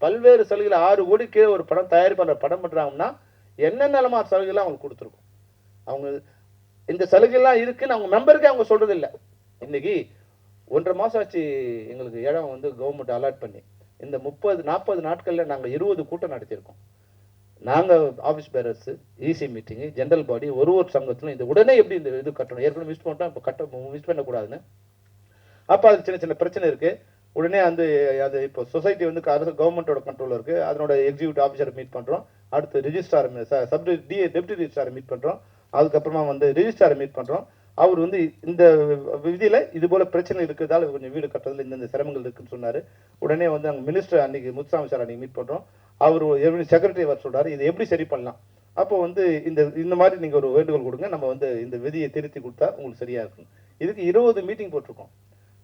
பல்வேறு சலுகைகள் 6 கோடிக்கு ஒரு படம் தயாரிப்பாளர் படம் பண்றாங்கன்னா என்னென்ன சலுகைலாம் அவங்களுக்கு கொடுத்துருக்கோம். அவங்க இந்த சலுகைலாம் இருக்குன்னு அவங்க மெம்பருக்கே அவங்க சொல்றது இல்லை. இன்னைக்கு 1.5 மாசம் ஆச்சு எங்களுக்கு இடம் வந்து கவர்மெண்ட் அலாட் பண்ணி. இந்த 30-40 நாட்கள்ல நாங்க 20 கூட்டம் நடத்தியிருக்கோம். நாங்க office bearers, EC meeting, general body, ஒரு சங்கத்திலும் இந்த உடனே எப்படி இந்த இது கட்டணும், ஏற்கனவே மிஸ் பண்ணிட்டோம், இப்போ மிஸ் பண்ணக்கூடாதுன்னு. அப்ப அது சின்ன சின்ன பிரச்சனை இருக்கு. உடனே அது இப்போ சொசைட்டி வந்து கவர்மெண்டோட கண்ட்ரோல் இருக்கு. அதனோட எக்ஸிக்யூட்டிவ் ஆஃபீஸரை மீட் பண்றோம், அடுத்து ரிஜிஸ்ட்ரார் டெப்டி ரிஜிஸ்ட்ராரை மீட் பண்றோம், அதுக்கப்புறமா வந்து ரிஜிஸ்ட்ராரை மீட் பண்றோம். அவர் வந்து இந்த விதியில இது போல பிரச்சனை இருக்கிறதால கொஞ்சம் வீடு கட்டுறதுல இந்த சிரமங்கள் இருக்குன்னு சொன்னாரு. உடனே வந்து நாங்கள் மினிஸ்டர் அன்னைக்கு முத்துசாமி சார் அன்னைக்கு மீட் பண்றோம். அவர் செக்ரட்டரி வர சொல்றாரு, இது எப்படி சரி பண்ணலாம். அப்போ வந்து இந்த மாதிரி நீங்க ஒரு வேண்டுகோள் கொடுங்க, நம்ம வந்து இந்த விதியை திருத்தி கொடுத்தா உங்களுக்கு சரியா இருக்கும். இதுக்கு 20 மீட்டிங் போட்டிருக்கோம்.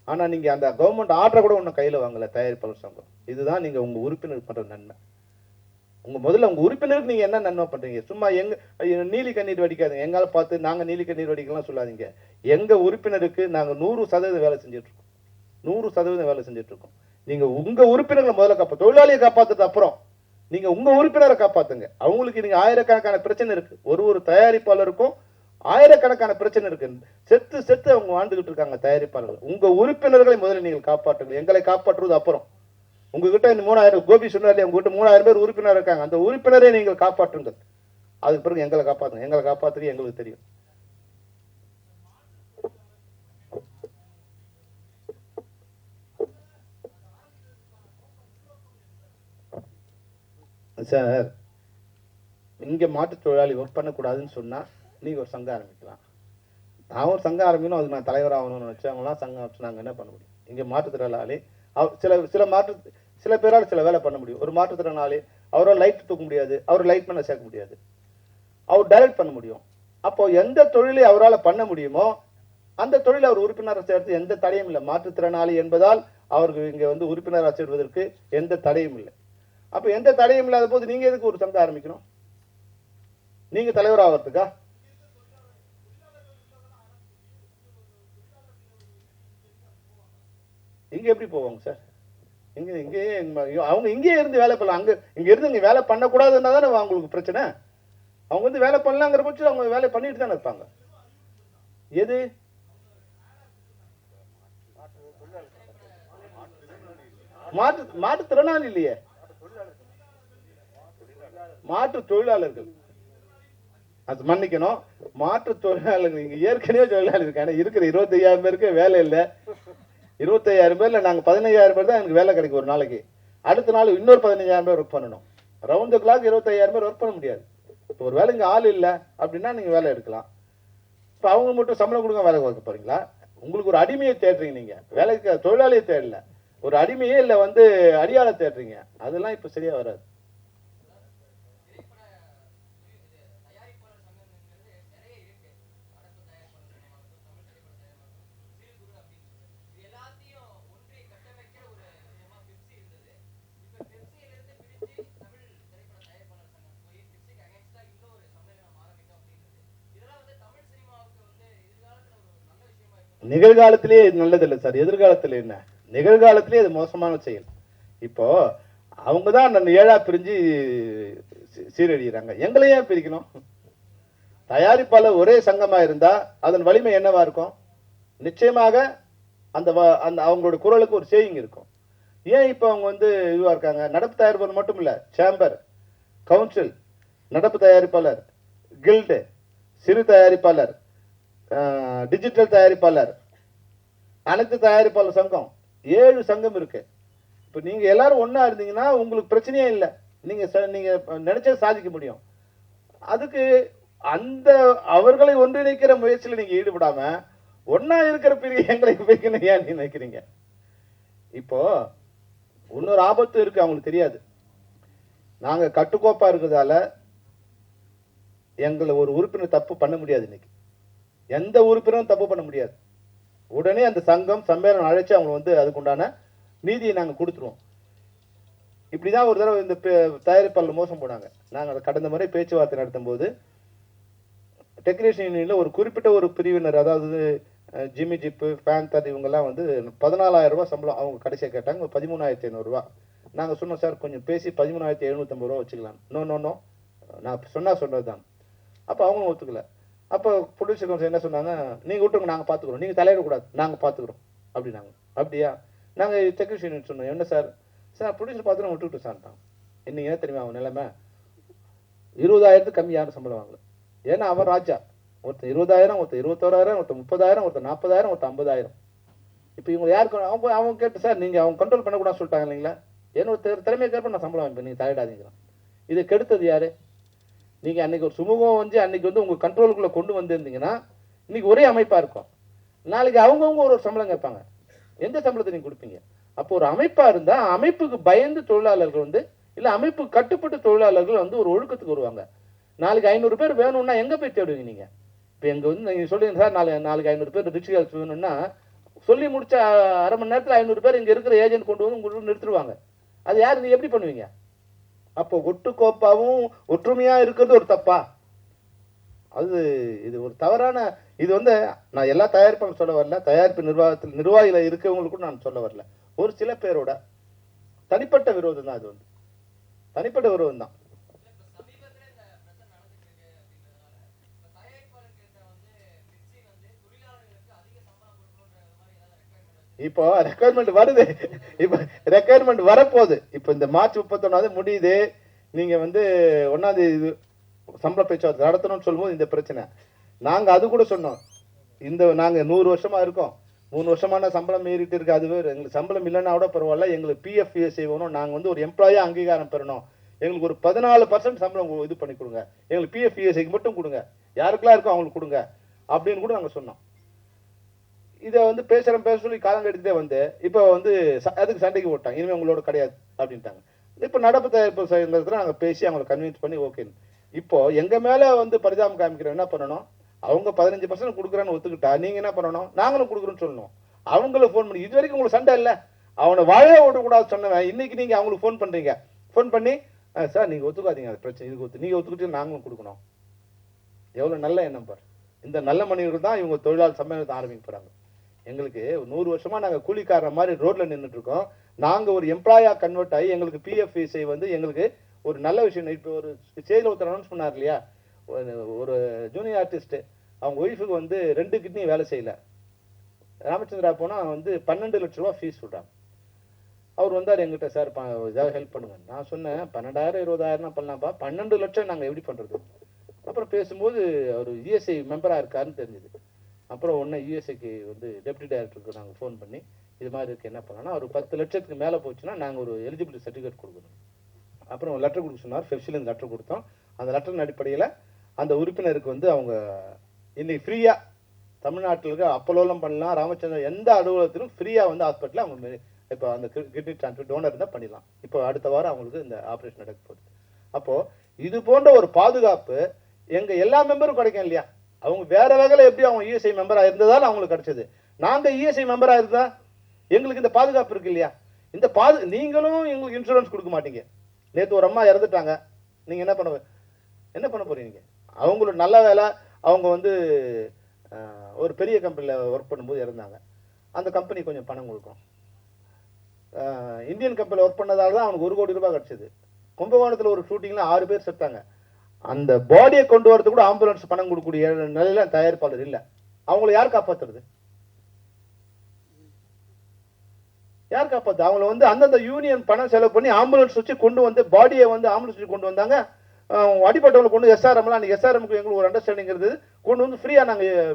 ஆனா நீங்க அந்த கவர்மெண்ட் ஆர்டரை கூட ஒன்றும் கையில வாங்கல தயாரிப்பாளர் சங்கம். இதுதான் நீங்க உங்க உறுப்பினர் பண்ற நன்மை. முதல்ல உங்க உறுப்பினருக்கு நீங்க என்ன நன்மை பண்றீங்க? சும்மா நீலி கண்ணீர் வடிக்காதீங்க. எங்கால பார்த்து நாங்க நீலி கண்ணீர் வடிக்கலாம் சொல்லாதீங்க. எங்க உறுப்பினருக்கு நாங்க 100% வேலை செஞ்சுட்டு இருக்கோம். 100% வேலை செஞ்சுட்டு இருக்கோம். நீங்க உங்க உறுப்பினர்களை முதல்ல தொழிலாளியை காப்பாத்துறது அப்புறம் நீங்க உங்க உறுப்பினரை காப்பாத்துங்க. அவங்களுக்கு நீங்க ஆயிரக்கணக்கான பிரச்சனை இருக்கு. ஒரு தயாரிப்பாளருக்கும் ஆயிரக்கணக்கான பிரச்சனை இருக்கு. செத்து செத்து அவங்க வாழ்ந்துகிட்டு இருக்காங்க தயாரிப்பாளர்கள். உங்க உறுப்பினர்களை முதல்ல நீங்கள் காப்பாற்றுங்க. எங்களை காப்பாற்றுவது அப்புறம். உங்ககிட்ட 3000 கோபி சொன்னாலே உங்ககிட்ட 3000 பேர் உறுப்பினர் இருக்காங்க. அந்த உறுப்பினரை நீங்கள் காப்பாற்றுங்கள். அதுக்கு பிறகு எங்களை காப்பாற்றுங்க. எங்களை காப்பாற்றுறது எங்களுக்கு தெரியும். சார், இங்க மாற்றுத் தொழிலாளி ஒர்க் பண்ணக்கூடாதுன்னு சொன்னா நீங்க ஒரு சங்கம் ஆரம்பிக்கலாம். நான் ஒரு சங்கம் ஆரம்பிக்கணும், அதுக்கு நான் தலைவர் ஆகணும்னு வச்சவங்களாம் சங்கம் வச்சு நாங்கள் என்ன பண்ண முடியும்? இங்கே மாற்றுத்திறனாளி சில பேரால் சில வேலை பண்ண முடியும். ஒரு மாற்றுத்திறனாளி அவரால் லைட் தூக்க முடியாது, அவர் லைட் பண்ண சேர்க்க முடியாது, அவர் டைரக்ட் பண்ண முடியும். அப்போ எந்த தொழிலை அவரால் பண்ண முடியுமோ அந்த தொழில் அவர் உறுப்பினராக சேர்த்து எந்த தடையும் இல்லை. மாற்றுத்திறனாளி என்பதால் அவருக்கு இங்கே வந்து உறுப்பினராக சேர்வதற்கு எந்த தடையும் இல்லை. அப்போ எந்த தடையும் இல்லாத போது நீங்க எதுக்கு ஒரு சங்கம் ஆரம்பிக்கணும்? நீங்க தலைவர் ஆகிறதுக்கா? இங்க எப்படி போவாங்க சார்? இங்கேயே அவங்க இங்கேயே இருந்து வேலை பண்ணலாம். இங்க இருந்து இங்க வேலை பண்ணக்கூடாதுன்னா தானே அவங்களுக்கு பிரச்சனை. அவங்க வந்து வேலை பண்ணலாங்கிற பட்சம் அவங்க வேலை பண்ணிட்டு தானே இருப்பாங்க. எது மாற்றுத்திறனாளி இல்லையே, மாற்று தொழிலாளர்கள். அது மன்னிக்கணும், மாற்று தொழிலாளர்கள். இங்க ஏற்கனவே தொழிலாளர் இருக்காங்க. இருக்கிற 25,000 பேருக்கு வேலை இல்லை. 25,000 பேர்ல நாங்க 15,000 பேர் தான் எனக்கு வேலை கிடைக்கும் ஒரு நாளைக்கு. அடுத்த நாள் இன்னொரு 15,000 பேர் ஒர்க் பண்ணணும். ரவுண்ட் த கிளாக் 25,000 பேர் ஒர்க் பண்ண முடியாது. இப்போ ஒரு வேலை இங்க ஆள் இல்லை அப்படின்னா நீங்க வேலை எடுக்கலாம். இப்போ அவங்க மட்டும் சம்பளம் கொடுங்க வேலை பார்க்க போறீங்களா? உங்களுக்கு ஒரு அடிமையை தேடுறீங்க. நீங்க வேலைக்கு தொழிலாளியை தேடல, ஒரு அடிமையே இல்லை வந்து அடியாளை தேடுறீங்க. அதெல்லாம் இப்போ சரியா வராது. நிகழ்காலத்திலே நல்லது இல்லை சார். எதிர்காலத்தில் என்ன? நிகழ்காலத்திலே அது மோசமான செயல். இப்போ அவங்க தான் அந்த 7ஆ பிரிஞ்சு சீரழிகிறாங்க. எங்களையே பிரிக்கணும். தயாரிப்பாளர் ஒரே சங்கமா இருந்தா அதன் வலிமை என்னவா இருக்கும்? நிச்சயமாக அந்த அவங்களோட குரலுக்கு ஒரு சேயிங் இருக்கும். ஏன் இப்போ அவங்க வந்து இதுவா இருக்காங்க? நடப்பு தயாரிப்பாளர் மட்டும் இல்ல, சேம்பர், கவுன்சில், நடப்பு தயாரிப்பாளர், கில்டு, சிறு தயாரிப்பாளர், டிஜிட்டல் தயாரிப்பாளர், அனைத்து தயாரிப்பாளர் சங்கம், 7 சங்கம் இருக்கு. இப்ப நீங்க எல்லாரும் ஒன்னா இருந்தீங்கன்னா உங்களுக்கு பிரச்சனையே இல்லை. நீங்க நினைச்ச சாதிக்க முடியும். அதுக்கு அந்த அவர்களை ஒன்றிணைக்கிற முயற்சியில் நீங்க ஈடுபடாம ஒன்னா இருக்கிற பெரிய எங்களை வைக்கணும் ஏன் நீங்க நினைக்கிறீங்க? இப்போ இன்னொரு ஆபத்து இருக்கு, அவங்களுக்கு தெரியாது. நாங்க கட்டுக்கோப்பா இருக்கிறதால எங்களை ஒரு உறுப்பினர் தப்பு பண்ண முடியாது. இன்னைக்கு எந்த உறுப்பினரும் தப்பு பண்ண முடியாது. உடனே அந்த சங்கம் சம்மேளனம் அழைச்சு அவங்க வந்து அதுக்குண்டான நீதியை நாங்கள் கொடுத்துருவோம். இப்படிதான் ஒரு தடவை இந்த தயாரிப்பாளர் மோசம் போனாங்க. நாங்கள் கடந்த முறை பேச்சுவார்த்தை நடத்தும் போது டெக்னீஷியன் யூனியன்ல ஒரு குறிப்பிட்ட ஒரு பிரிவினர், அதாவது ஜிம்மி ஜிப்பு, பேந்தர், இவங்கெல்லாம் வந்து 14,000 ரூபாய் சம்பளம் அவங்க கடைசியாக கேட்டாங்க. 13,500 ரூபா. நாங்கள் சொன்னோம் சார் கொஞ்சம் பேசி 13,750 ரூபா வச்சுக்கலாம். நோ நான் சொன்னது தான். அப்போ அவங்களும் ஒத்துக்கல. அப்போ ப்ரொடியூசர் கவுன்சில் என்ன சொன்னாங்க? நீங்கள் விட்டுருங்க, நாங்கள் பார்த்துக்குறோம், நீங்கள் தலையிடக்கூடாது, நாங்கள் பார்த்துக்குறோம் அப்படின்னாங்க. அப்படியா? நாங்கள் டெக்னீஷியன் யூனியன் சொன்னோம், என்ன சார்? சார் ப்ரொடியூசர் பார்த்துட்டு விட்டுக்கிட்டு சார்ட்டான். இன்னைக்கு என்ன தெரியுமா அவன் நிலைமை? 20,000 கம்மி யாரும் சம்பளம் வாங்கல. ஏன்னா அவன் ராஜா. ஒருத்தர் 20,000, ஒருத்தர் 21,000, ஒருத்தர் 30,000, ஒருத்தர் 40,000, ஒருத்தர் 50,000. இப்போ இவங்க யாருக்கு அவங்க கேட்டு சார் நீங்கள் அவங்க கண்ட்ரோல் பண்ணக்கூடாதுன்னு சொல்லிட்டாங்க இல்லைங்களா? என்னோட திறமையை கேட்ப நான் சம்பளம் வாங்கிப்பேன், நீங்கள் தலையிடாதீங்கிறான். இதை கெடுத்தது யாரு? நீங்க அன்னைக்கு ஒரு சுமூகம் வந்து அன்னைக்கு வந்து உங்க கண்ட்ரோலுக்குள்ள கொண்டு வந்திருந்தீங்கன்னா இன்னைக்கு ஒரே அமைப்பா இருக்கும். நாளைக்கு அவங்கவுங்க ஒரு சம்பளம் கேட்பாங்க. எந்த சம்பளத்தை நீங்க கொடுப்பீங்க? அப்போ ஒரு அமைப்பா இருந்தா அமைப்புக்கு பயந்து தொழிலாளர்கள் வந்து இல்ல அமைப்பு கட்டுப்பட்டு தொழிலாளர்கள் வந்து ஒரு ஒழுக்கத்துக்கு வருவாங்க. நாளைக்கு 500 பேர் வேணும்னா எங்க போய் தேடுவீங்க நீங்க? இப்ப எங்க வந்து நீங்க சொல்லுங்க சார், நாளைக்கு 500 பேர் ரிக்ஷா வேணும்னா சொல்லி முடிச்ச அரை மணி நேரத்துல 500 பேர் இங்க இருக்கிற ஏஜென்ட் கொண்டு வந்து உங்களுக்கு நிறுத்துருவாங்க. அது யாரு? நீங்க எப்படி பண்ணுவீங்க? அப்போ ஒட்டுக்கோப்பாவும் ஒற்றுமையா இருக்கிறது ஒரு தப்பா? இது ஒரு தவறான. இது வந்து நான் எல்லா தயாரிப்பாளரும் சொல்ல வரல, தயாரிப்பு நிர்வாகத்தில் நிர்வாகிகள் இருக்கவங்களுக்கும் நான் சொல்ல வரல. ஒரு சில பேரோட தனிப்பட்ட விரோதம் தான், அது வந்து தனிப்பட்ட விரோதம் தான். இப்போ ரெக்குயர்மெண்ட் வருது, இப்ப ரெக்குயர்மெண்ட் வரப்போகுது. இப்ப இந்த மார்ச் 31 முடியுது, நீங்க வந்து 1ஆம் தேதி சம்பள பேச்சுவார்த்தை நடத்தணும்னு சொல்லும்போது இந்த பிரச்சனை. நாங்க அது கூட சொன்னோம், இந்த நாங்க 100 வருஷமா இருக்கோம், 3 வருஷமான சம்பளம் ஏறிட்டு இருக்கு. அதுவே எங்களுக்கு சம்பளம் இல்லைன்னா கூட பரவாயில்ல, எங்களுக்கு பிஎஃப் இஎஸ்ஐ வேணும், நாங்க வந்து ஒரு எம்ப்ளாயா அங்கீகாரம் பெறணும், எங்களுக்கு ஒரு 14% சம்பளம் இது பண்ணி கொடுங்க, எங்களுக்கு பிஎஃப் இஎஸ்ஐக்கு மட்டும் கொடுங்க, யாருக்கெல்லாம் இருக்கோ அவங்களுக்கு கொடுங்க அப்படின்னு கூட நாங்க சொன்னோம். இதை வந்து பேச சொல்லி காலம் எடுத்துட்டே வந்து இப்போ வந்து அதுக்கு சண்டைக்கு போட்டாங்க, இனிமேல் உங்களோட கிடையாது அப்படின்ட்டாங்க. இப்போ நடப்பு தயாரிப்பு சங்கத்தில் நாங்கள் பேசி அவங்களை கன்வின்ஸ் பண்ணி ஓகேன்னு. இப்போ எங்க மேல வந்து பரிதாபம் காமிக்கிறோம், என்ன பண்ணணும், அவங்க 15% கொடுக்குறேன்னு ஒத்துக்கிட்டா நீங்க என்ன பண்ணணும், நாங்களும் கொடுக்குறோன்னு சொல்லணும். அவங்களுக்கு ஃபோன் பண்ணி, இது வரைக்கும் உங்களுக்கு சண்டை இல்லை, அவனை வாழவே விடக்கூடாது சொன்னவன், இன்னைக்கு நீங்க அவங்களுக்கு ஃபோன் பண்றீங்க, ஃபோன் பண்ணி சார் நீங்க ஒத்துக்காதீங்க, அது பிரச்சனை, இதுக்கு நீங்க ஒத்துக்கிட்டு நாங்களும் கொடுக்கணும். எவ்வளவு நல்ல எண்ணம் பாரு. இந்த நல்ல மனிதர்கள் தான் இவங்க தொழிலாளர் சம்மேளனத்தை ஆரம்பிக்க போறாங்க. எங்களுக்கு 100 வருஷமா நாங்க கூலிக்கார மாதிரி ரோட்ல நின்றுட்டு இருக்கோம், நாங்க ஒரு எம்ப்ளாயா கன்வெர்ட் ஆகி எங்களுக்கு பிஎஃப் இஎஸ்ஐ வந்து எங்களுக்கு ஒரு நல்ல விஷயம். இப்போ ஒரு ஸ்டேஜில் ஒருத்தர் அனௌன்ஸ் பண்ணார் இல்லையா, ஒரு ஜூனியர் ஆர்டிஸ்ட் அவங்க ஒய்ஃபுக்கு வந்து 2 கிட்னி வேலை செய்யல, ராமச்சந்திரா போனா வந்து 12 லட்ச ரூபா ஃபீஸ் சொல்றாங்க. அவர் வந்தார் எங்கிட்ட, சார் ஏதாவது ஹெல்ப் பண்ணுங்க. நான் சொன்னேன் 12,000 20,000 பண்ணலாம்ப்பா, 12 லட்சம் நாங்க எப்படி பண்றது. அப்புறம் பேசும்போது அவர் இஎஸ்ஐ மெம்பரா இருக்காருன்னு தெரிஞ்சுது. அப்புறம் ஒன்று யூஎஸ்ஐக்கு வந்து டெப்டி டைரக்டருக்கு நாங்கள் ஃபோன் பண்ணி இது மாதிரி இருக்கு, என்ன பண்ணலாம், ஒரு 10 லட்சத்துக்கு மேலே போச்சுன்னா நாங்கள் ஒரு எலிஜிபிலிட்டி சர்டிஃபிகேட் கொடுக்கணும். அப்புறம் லெட்டர் கொடுக்க சொன்னார், ஃபெஃப்சிலேருந்து லெட்டர் கொடுத்தோம். அந்த லெட்டரின் அடிப்படையில் அந்த உறுப்பினருக்கு வந்து அவங்க இன்னைக்கு ஃப்ரீயாக தமிழ்நாட்டில் இருக்க அப்போலோலாம் பண்ணலாம், ராமச்சந்திரன் எந்த அலுவலகத்திலும் ஃப்ரீயாக வந்து ஹாஸ்பிட்டலில் அவங்க இப்போ அந்த கிட்னி டிரான்ஸ்ஃபர் டோனர் இருந்தால் பண்ணிடலாம். இப்போ அடுத்த வாரம் அவங்களுக்கு இந்த ஆப்ரேஷன் நடக்க போகுது. அப்போது இது போன்ற ஒரு பாதுகாப்பு எங்கள் எல்லா மெம்பரும் கிடைக்கும் இல்லையா. அவங்க வேற வகையில் எப்படி அவங்க இஎஸ்ஐ மெம்பராக இருந்ததால அவங்களுக்கு கிடைச்சது, நாங்கள் இஎஸ்ஐ மெம்பராக இருந்தால் எங்களுக்கு இந்த பாதுகாப்பு இருக்கு இல்லையா. இந்த நீங்களும் எங்களுக்கு இன்சூரன்ஸ் கொடுக்க மாட்டீங்க. நேற்று ஒரு அம்மா இறந்துட்டாங்க, நீங்கள் என்ன பண்ண போறீங்க. அவங்களோட நல்ல வேலை, அவங்க வந்து ஒரு பெரிய கம்பெனியில் ஒர்க் பண்ணும்போது இறந்தாங்க, அந்த கம்பெனி கொஞ்சம் பணம் கொடுக்கும். இந்தியன் கம்பெனியில் ஒர்க் பண்ணதால தான் அவனுக்கு 1 கோடி ரூபாய் கிடைச்சது. கும்பகோணத்தில் ஒரு ஷூட்டிங்கில் 6 பேர் செத்தாங்க. அந்த பாடியை கொண்டு வரது கூட ஆம்புலன்ஸ் பணம் கொடுக்கக்கூடிய நிலையில தயாரிப்பாளர் இல்லை. அவங்களை யார் காப்பாத்துறது, யார் காப்பாத்து. அவங்களை வந்து அந்தந்த யூனியன் பணம் செலவு பண்ணி ஆம்புலன்ஸ் வச்சு கொண்டு வந்து பாடியை வந்து ஆம்புலன்ஸ் வச்சு கொண்டு வந்தாங்க. அடிப்பட்டவங்களை கொண்டு எஸ்ஆர்எம்லாம், அன்றைக்கி எஸ்ஆர்எம்க்கு எங்களுக்கு ஒரு அண்டர்ஸ்டாண்டிங் இருந்தது, கொண்டு வந்து ஃப்ரீயாக நாங்கள்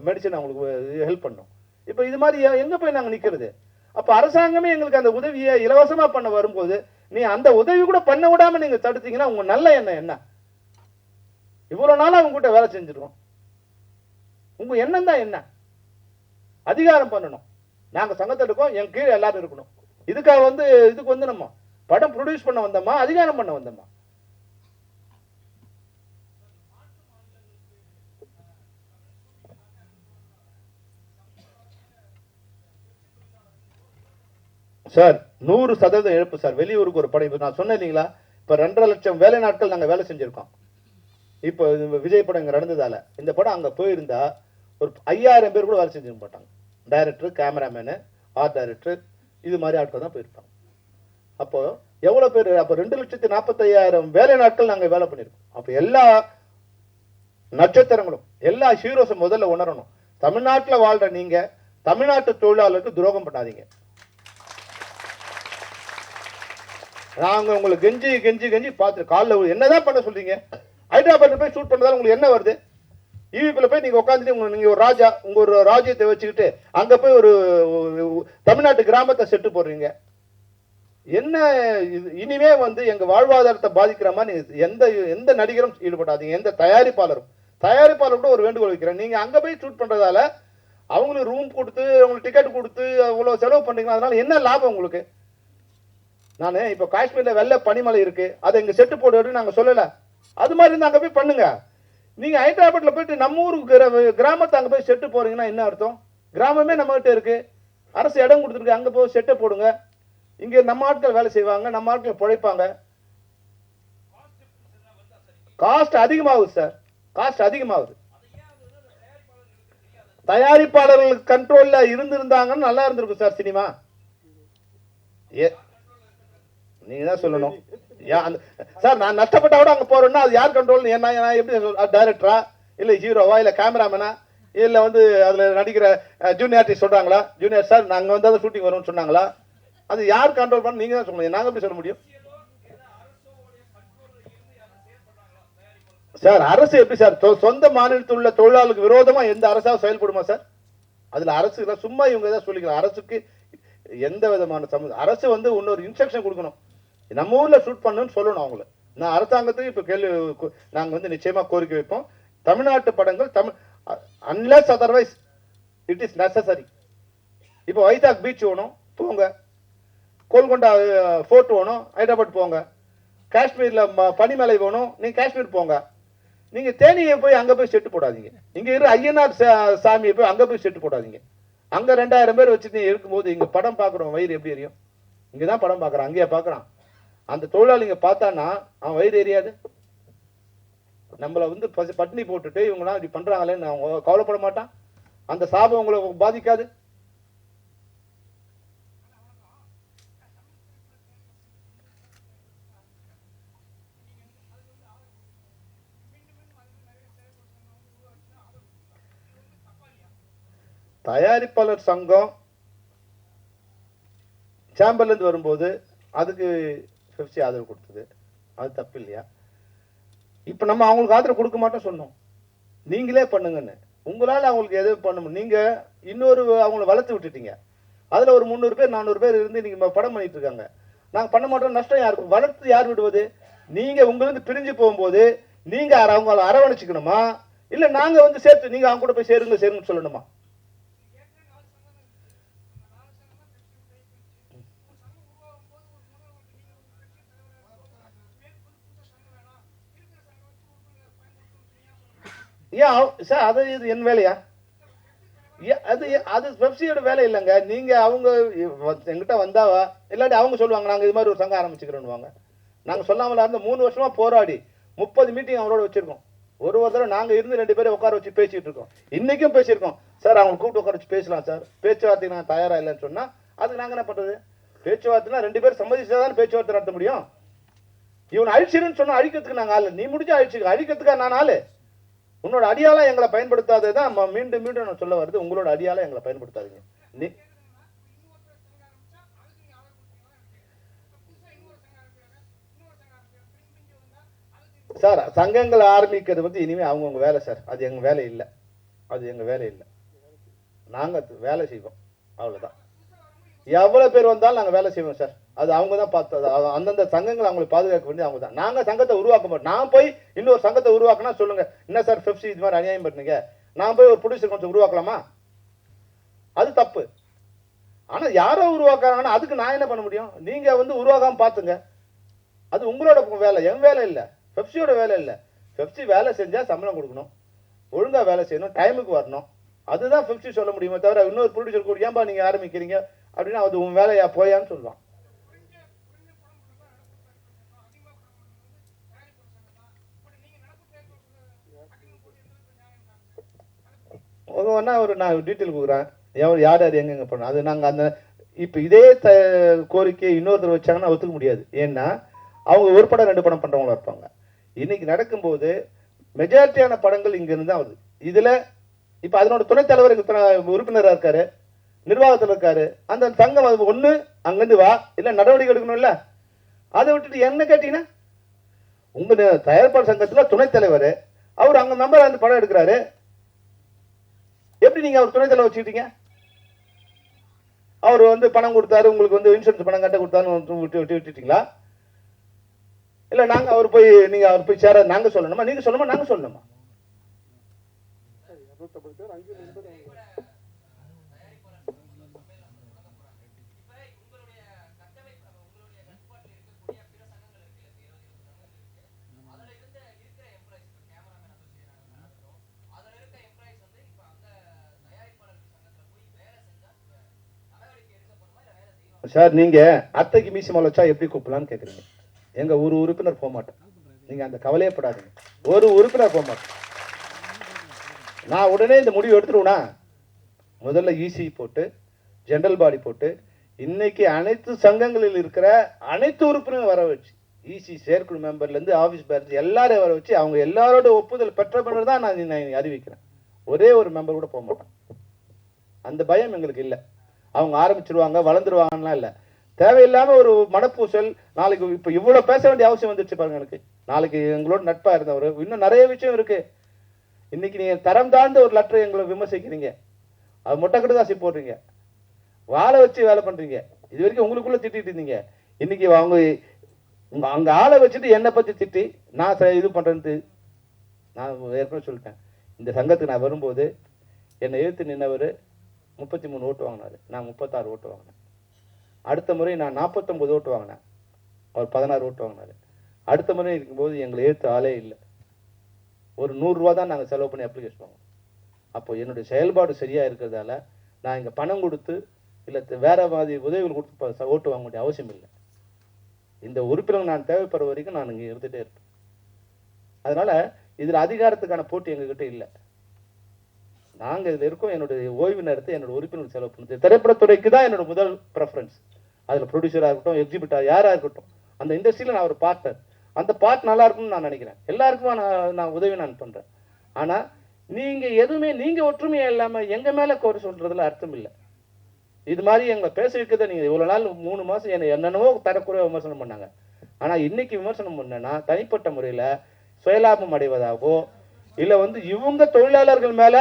மெடிசன் அவங்களுக்கு ஹெல்ப் பண்ணோம். இப்போ இது மாதிரி எங்கே போய் நாங்கள் நிற்கிறது. அப்போ அரசாங்கமே எங்களுக்கு அந்த உதவியை இலவசமாக பண்ண வரும்போது நீ அந்த உதவி கூட பண்ண விடாம நீங்க தடுத்தீங்கன்னா உங்க நல்ல எண்ணம் என்ன. இவ்வளவு நாள் அவங்க கிட்ட வேலை செஞ்சிருக்கோம், உங்க எண்ணம் தான் என்ன. அதிகாரம் பண்ணணும், நாங்க சங்கத்தில் இருக்கோம், என் கீழே எல்லாரும் இருக்கணும். இதுக்காக வந்து இதுக்கு வந்து நம்ம படம் ப்ரொடியூஸ் பண்ண வந்தோமா, அதிகாரம் பண்ண வந்தோமா. சார் 100% இழப்பு சார். வெளியூருக்கு ஒரு படம், நான் சொன்னேன் இல்லைங்களா, இப்ப 2.5 லட்சம் வேலை நாட்கள் நாங்க வேலை செஞ்சிருக்கோம். இப்போ விஜய் படம் இங்க நடந்ததால இந்த படம் அங்க போயிருந்தா ஒரு 5000 பேர் கூட வேலை செஞ்சிருக்க மாட்டாங்க. டைரக்டர், கேமராமேனு, ஆர்ட் டைரக்டர், இது மாதிரி ஆட்கள் தான் போயிருப்பாங்க. அப்போ எவ்வளவு பேர், அப்போ 2,45,000 வேலை நாட்கள் நாங்க வேலை பண்ணிருக்கோம். அப்ப எல்லா நட்சத்திரங்களும் எல்லா ஹீரோஸும் முதல்ல உணரணும், தமிழ்நாட்டில் வாழ்ற நீங்க தமிழ்நாட்டு தொழிலாளருக்கு துரோகம் பண்ணாதீங்க. நாங்க உங்களுக்கு கெஞ்சி கெஞ்சி கெஞ்சி பார்த்து காலில் என்னதான் பண்ண சொல்றீங்க. ஹைதராபாத்ல போய் ஷூட் பண்ணதால உங்களுக்கு என்ன வருது. ஈவிபில போய் நீங்க உட்காந்துட்டு நீங்க ஒரு ராஜா, உங்க ஒரு ராஜ்யத்தை வச்சுக்கிட்டு அங்க போய் ஒரு தமிழ்நாட்டு கிராமத்தை செட்டு போடுறீங்க. என்ன இனிமே வந்து எங்க வாழ்வாதாரத்தை பாதிக்கிற மாதிரி எந்த நடிகரும் ஈடுபடாதீங்க, எந்த தயாரிப்பாளர் கூட ஒரு வேண்டுகோள் வைக்கிறேன். நீங்க அங்க போய் ஷூட் பண்றதால அவங்களுக்கு ரூம் கொடுத்து அவங்களுக்கு டிக்கெட் கொடுத்து அவ்வளவு செலவு பண்றீங்க, அதனால என்ன லாபம் உங்களுக்கு. நான் இப்ப காஷ்மீர்ல வெள்ள பனிமலை இருக்கு, அதை இங்க செட்டு போடுறது நாங்க சொல்லல, அது மாதிரி இருந்து அங்க போய் பண்ணுங்க. நீங்க ஹைதராபாத்ல போயிட்டு நம்ம ஊருக்கு கிராமத்தை அங்க போய் செட்டு போறீங்கன்னா என்ன அர்த்தம். கிராமமே நம்ம கிட்ட இருக்கு, அரசு இடம் கொடுத்துருக்கு, அங்க போய் செட்டை போடுங்க. இங்க நம்ம ஆட்கள் வேலை செய்வாங்க, நம்ம ஆட்கள் பிழைப்பாங்க. காஸ்ட் அதிகமாகுது சார், காஸ்ட் அதிகமாகுது. தயாரிப்பாளர்கள் கண்ட்ரோல்ல இருந்திருந்தாங்கன்னு நல்லா இருந்திருக்கும் சார் சினிமா. நீங்க தான் சொல்லணும். சார் நான் நஷ்டப்பட்டா கூட அங்க போறேன்னா அது யார் கண்ட்ரோல்? என்ன எப்படி டைரக்டரா இல்ல ஹீரோவா இல்ல கேமராமேனா இல்ல வந்து அதுல நடிக்கிற ஜூனியர் ஆர்டிஸ்ட் சொல்றாங்களா, ஜூனியர் சார் நாங்க வந்து ஷூட்டிங் வரும்னு சொன்னாங்களா? அது யார் கண்ட்ரோல் பண்ண நீங்க தான் சொல்லுங்க. நாங்க எப்படி சொல்ல முடியும் சார்? அரசு எப்படி சார் சொந்த மாநிலத்தில் உள்ள தொழிலாளர்களுக்கு விரோதமா எந்த அரசாவது செயல்படுமா சார்? அதுல அரசு சும்மா இவங்க தான் சொல்லிக்கலாம். அரசுக்கு எந்த விதமான அரசு வந்து இன்னொரு இன்ஸ்ட்ரக்ஷன் கொடுக்கணும். நம்ம ஊர்ல ஷூட் பண்ணணும்னு சொல்லணும் அவங்கள. நான் அரசாங்கத்துக்கு இப்ப கேள்வி நாங்க வந்து நிச்சயமா கோரிக்கை வைப்போம். தமிழ்நாட்டு படங்கள் unless otherwise it is necessary. இப்போ வைசாக் பீச் வேணும் போங்க, கோல்கொண்டா ஃபோர்ட் வேணும் ஹைதராபாத் போங்க, காஷ்மீர்ல பனிமலை வேணும் நீங்க காஷ்மீர் போங்க. நீங்க தேனியை போய் அங்க போய் செட்டு போடாதீங்க. இங்க இரு ஐயனார் சாமியை போய் அங்க போய் செட்டு போடாதீங்க. அங்க 2000 பேர் வச்சுட்டு இருக்கும்போது இங்க படம் பாக்குறோம் வயிறு எப்படி எரியும்? இங்கதான் படம் பாக்குறான், அங்கேயே பாக்குறான். அந்த தொழிலாளிங்க பார்த்தானா அவன் வயிறு எரியாது? நம்மள வந்து பட்டினி போட்டுட்டு இவங்கலாம் இப்படி பண்றாங்களேன்னு அவங்க கவலைப்பட மாட்டான்? அந்த சாபம் உங்களை பாதிக்காது? தயாரிப்பாளர் சங்கம் சேம்பர்ல இருந்து வரும்போது அதுக்கு பெப்சி ஆதரவு கொடுத்தது, அது தப்பு இல்லையா? இப்ப நம்ம அவங்களுக்கு ஆதரவு கொடுக்க மாட்டோம் சொன்னோம், நீங்களே பண்ணுங்கன்னு. உங்களால அவங்களுக்கு எதுவும் பண்ண முடியும்? நீங்க இன்னொரு அவங்களை வளர்த்து விட்டுட்டீங்க. அதுல ஒரு 300 பேர் 400 பேர் இருந்து நீங்க படம் பண்ணிட்டு இருக்காங்க. நாங்க பண்ண மாட்டோம், நஷ்டம் யாருக்கும்? வளர்த்து யார் விடுவது? நீங்க உங்களுக்கு பிரிஞ்சு போகும்போது நீங்க அவங்களை அரவணைச்சுக்கணுமா இல்ல நாங்க வந்து சேர்த்து நீங்க அவங்க கூட போய் சேருங்கன்னு சொல்லணுமா? ஏன் சார் அது இது என் வேலையா? அது அது பெப்சியோட வேலை இல்லைங்க. நீங்க அவங்க எங்கிட்ட வந்தாவா இல்லாட்டி அவங்க சொல்லுவாங்க நாங்க இது மாதிரி ஒரு சங்கம் ஆரம்பிச்சுக்கிறோம். நாங்க சொல்லாமல இருந்த 3 வருஷமா போராடி 30 மீட்டிங் அவங்களோட வச்சிருக்கோம். ஒரு தடவை நாங்க இருந்து 2 பேரை உட்கார வச்சு பேசிட்டு இருக்கோம். இன்னைக்கும் பேசியிருக்கோம் சார். அவங்க கூப்பிட்டு உட்கார வச்சு பேசலாம் சார், பேச்சுவார்த்தைக்கு நான் தயாரா இல்லைன்னு சொன்னா அதுக்கு நாங்க என்ன பண்றது? பேச்சுவார்த்தைனா 2 பேர் சம்மதிச்சாதான் பேச்சுவார்த்தை நடத்த முடியும். இவன் அழிச்சிருன்னு சொன்னா அழிக்கிறதுக்கு நாங்க ஆளு, நீ முடிஞ்சா அழிச்சுக்க, அழிக்கிறதுக்கா நான் ஆளு? உன்னோட அடியால எங்களை பயன்படுத்தாததான் மீண்டும் மீண்டும் நான் சொல்ல வருது. உங்களோட அடியால எங்களை பயன்படுத்தாதீங்க. சார் சங்கங்களை ஆரம்பிக்கிறது வந்து இனிமே அவங்கவுங்க வேலை சார், அது எங்க வேலை இல்லை. அது எங்க வேலை இல்லை, நாங்க வேலை செய்வோம் அவ்வளவுதான். எவ்வளவு பேர் வந்தாலும் நாங்க வேலை செய்வோம் சார். அது அவங்க தான் பார்த்தது. அந்தந்த சங்கங்களை அவங்களை பாதுகாக்க வேண்டிய அவங்க தான். நாங்க சங்கத்தை உருவாக்க மாட்டோம். நான் போய் இன்னொரு சங்கத்தை உருவாக்கினா சொல்லுங்க என்ன சார் பெப்சி இது மாதிரி அநியாயம் பண்ணீங்க, நான் போய் ஒரு ப்ரொடியூசர் கொஞ்சம் உருவாக்கலாமா? அது தப்பு. ஆனா யாரோ உருவாக்குறாங்கன்னா அதுக்கு நான் என்ன பண்ண முடியும்? நீங்க வந்து உருவாக்காம பாத்துங்க, அது உங்களோட வேலை, என் வேலை இல்லை, பெப்சியோட வேலை இல்லை. பெப்சி வேலை செஞ்சா சம்பளம் கொடுக்கணும், ஒழுங்கா வேலை செய்யணும், டைமுக்கு வரணும். அதுதான் பெப்சி சொல்ல முடியுமே தவிர இன்னொரு ப்ரொடியூசர் கூட ஏன்பா நீங்க ஆரம்பிக்கிறீங்க அப்படின்னா அது உன் வேலையா போயான்னு சொல்லுவான். ஒரு நான் டீட்டெயில் கொடுக்குறேன் யார் யார் எங்க பண்ண அது நாங்க அந்த இப்ப இதே கோரிக்கையை இன்னொருத்தர் வச்சாங்கன்னா ஒத்துக்க முடியாது. ஏன்னா அவங்க ஒரு படம் 2 படம் பண்றவங்களா இருப்பாங்க. இன்னைக்கு நடக்கும்போது மெஜாரிட்டியான படங்கள் இங்க இருந்து தான் வருது. இதுல இப்ப அதனோட துணைத் தலைவர் உறுப்பினராக இருக்காரு, நிர்வாகத்தில் இருக்காரு. அந்த சங்கம் ஒண்ணு அங்கிருந்து வா இல்ல நடவடிக்கை எடுக்கணும் இல்ல. அதை விட்டுட்டு என்ன கேட்டீங்கன்னா உங்க தயாரிப்பாளர் சங்கத்துல துணைத் தலைவர் அவர் அங்க மெம்பர் வந்து படம் எடுக்கிறாரு, எப்படி நீங்க அவர் துணைத் தலைவர் வச்சுக்கிட்டீங்க? அவர் வந்து பணம் கொடுத்தாரு, உங்களுக்கு வந்து இன்சூரன்ஸ் பணம் கட்ட கொடுத்தாரு விட்டுட்டீங்களா? இல்ல நாங்க அவர் போய் நீங்க அவர் போய் சேர நாங்க சொல்லணுமா, நீங்க சொல்லணுமா, நாங்க சொல்லணுமா? சார் நீங்க அத்தைக்கு மீசி மேல வச்சா எப்படி கூப்பிடலான்னு கேக்குறீங்க. எங்க ஒரு உறுப்பினர் போக மாட்டோம், நீங்க அந்த கவலையப்படாதீங்க. ஒரு உறுப்பினர் போக மாட்டோம். நான் உடனே இந்த முடிவு எடுத்துருவேனா? முதல்ல இசி போட்டு ஜெனரல் பாடி போட்டு இன்னைக்கு அனைத்து சங்கங்களில் இருக்கிற அனைத்து உறுப்பினரும் வர வச்சு, இசி செயற்குழு மெம்பர்ல இருந்து ஆபீஸ் பேரண்ட்ஸ் எல்லாரும் வர வச்சு அவங்க எல்லாரோட ஒப்புதல் பெற்ற பின்னர் தான் நான் அறிவிக்கிறேன். ஒரே ஒரு மெம்பர் கூட போக மாட்டேன். அந்த பயம் எங்களுக்கு இல்லை. அவங்க ஆரம்பிச்சிருவாங்க வளர்ந்துருவாங்கலாம் இல்லை. தேவையில்லாம ஒரு மனப்பூசல். நாளைக்கு இப்ப இவ்வளவு பேச வேண்டிய அவசியம் வந்துருச்சு பாருங்க. எனக்கு நாளைக்கு எங்களோட நட்பா இருந்தவர் இன்னும் நிறைய விஷயம் இருக்கு. இன்னைக்கு நீங்க தரம் தாழ்ந்த ஒரு லெட்டர் எங்களை விமர்சிக்கிறீங்க, அது மொட்டை கடுதாசி போடுறீங்க, வாழை வச்சு வேலை பண்றீங்க. இது வரைக்கும் உங்களுக்குள்ள திட்டிட்டு இருந்தீங்க. இன்னைக்கு அவங்க அங்க ஆளை வச்சுட்டு என்னை பத்தி திட்டி நான் இது பண்றேன்னு நான் ஏற்கனவே சொல்லிட்டேன். இந்த சங்கத்துக்கு நான் வரும்போது என்னை எதிர்த்து நின்னவர் 33 ஓட்டு வாங்கினாரு, நான் 36 ஓட்டு வாங்கினேன். அடுத்த முறை நான் 49 ஓட்டு வாங்கினேன், அவர் 16 ஓட்டு வாங்கினாரு. அடுத்த முறை இருக்கும்போது எங்களை எதிர்த்து ஆளே இல்லை. ஒரு 100 ரூபா தான் நாங்கள் செலவு பண்ணி அப்ளிகேஷன் வாங்குவோம். அப்போ என்னுடைய செயல்பாடு சரியா இருக்கிறதால நான் இங்க பணம் கொடுத்து இல்லை வேற மாதிரி உதவிகள் கொடுத்து ஓட்டு வாங்க வேண்டிய அவசியம் இல்லை. இந்த உறுப்பினர் நான் தேவைப்படுற வரைக்கும் நான் இங்கே இருந்துட்டே இருப்பேன். அதனால இதுல அதிகாரத்துக்கான போட்டி எங்ககிட்ட இல்லை. நாங்க இதுல இருக்கோம். என்னுடைய ஓய்வு நேரத்தை என்னோட உறுப்பினர் செலவு பண்ணுது. திரைப்படத்துறைக்கு தான் என்னோட முதல் ப்ரெஃபரன்ஸ். அதுல ப்ரொடியூசரா இருக்கட்டும், எக்ஸிபிட்டர் யாரா இருக்கட்டும், அந்த இண்டஸ்ட்ரியில நான் ஒரு பார்ட்னர். அந்த பார்ட் நல்லா இருக்கும்னு நான் நினைக்கிறேன். எல்லாருக்குமே நான் உதவி நான் பண்றேன். ஆனா நீங்க எதுவுமே நீங்க ஒற்றுமையா இல்லாம எங்க மேல குறை சொல்றதுல அர்த்தம் இல்லை. இது மாதிரி எங்களை பேச வைக்கிறத நீங்க இவ்வளவு நாள் 3 மாசம் என்னென்னவோ தரக்குறைய விமர்சனம் பண்ணாங்க. ஆனா இன்னைக்கு விமர்சனம் பண்ணனா தனிப்பட்ட முறையில சுயலாபம் அடைவதாகவோ இல்ல இவங்க தொழிலாளர்கள் மேல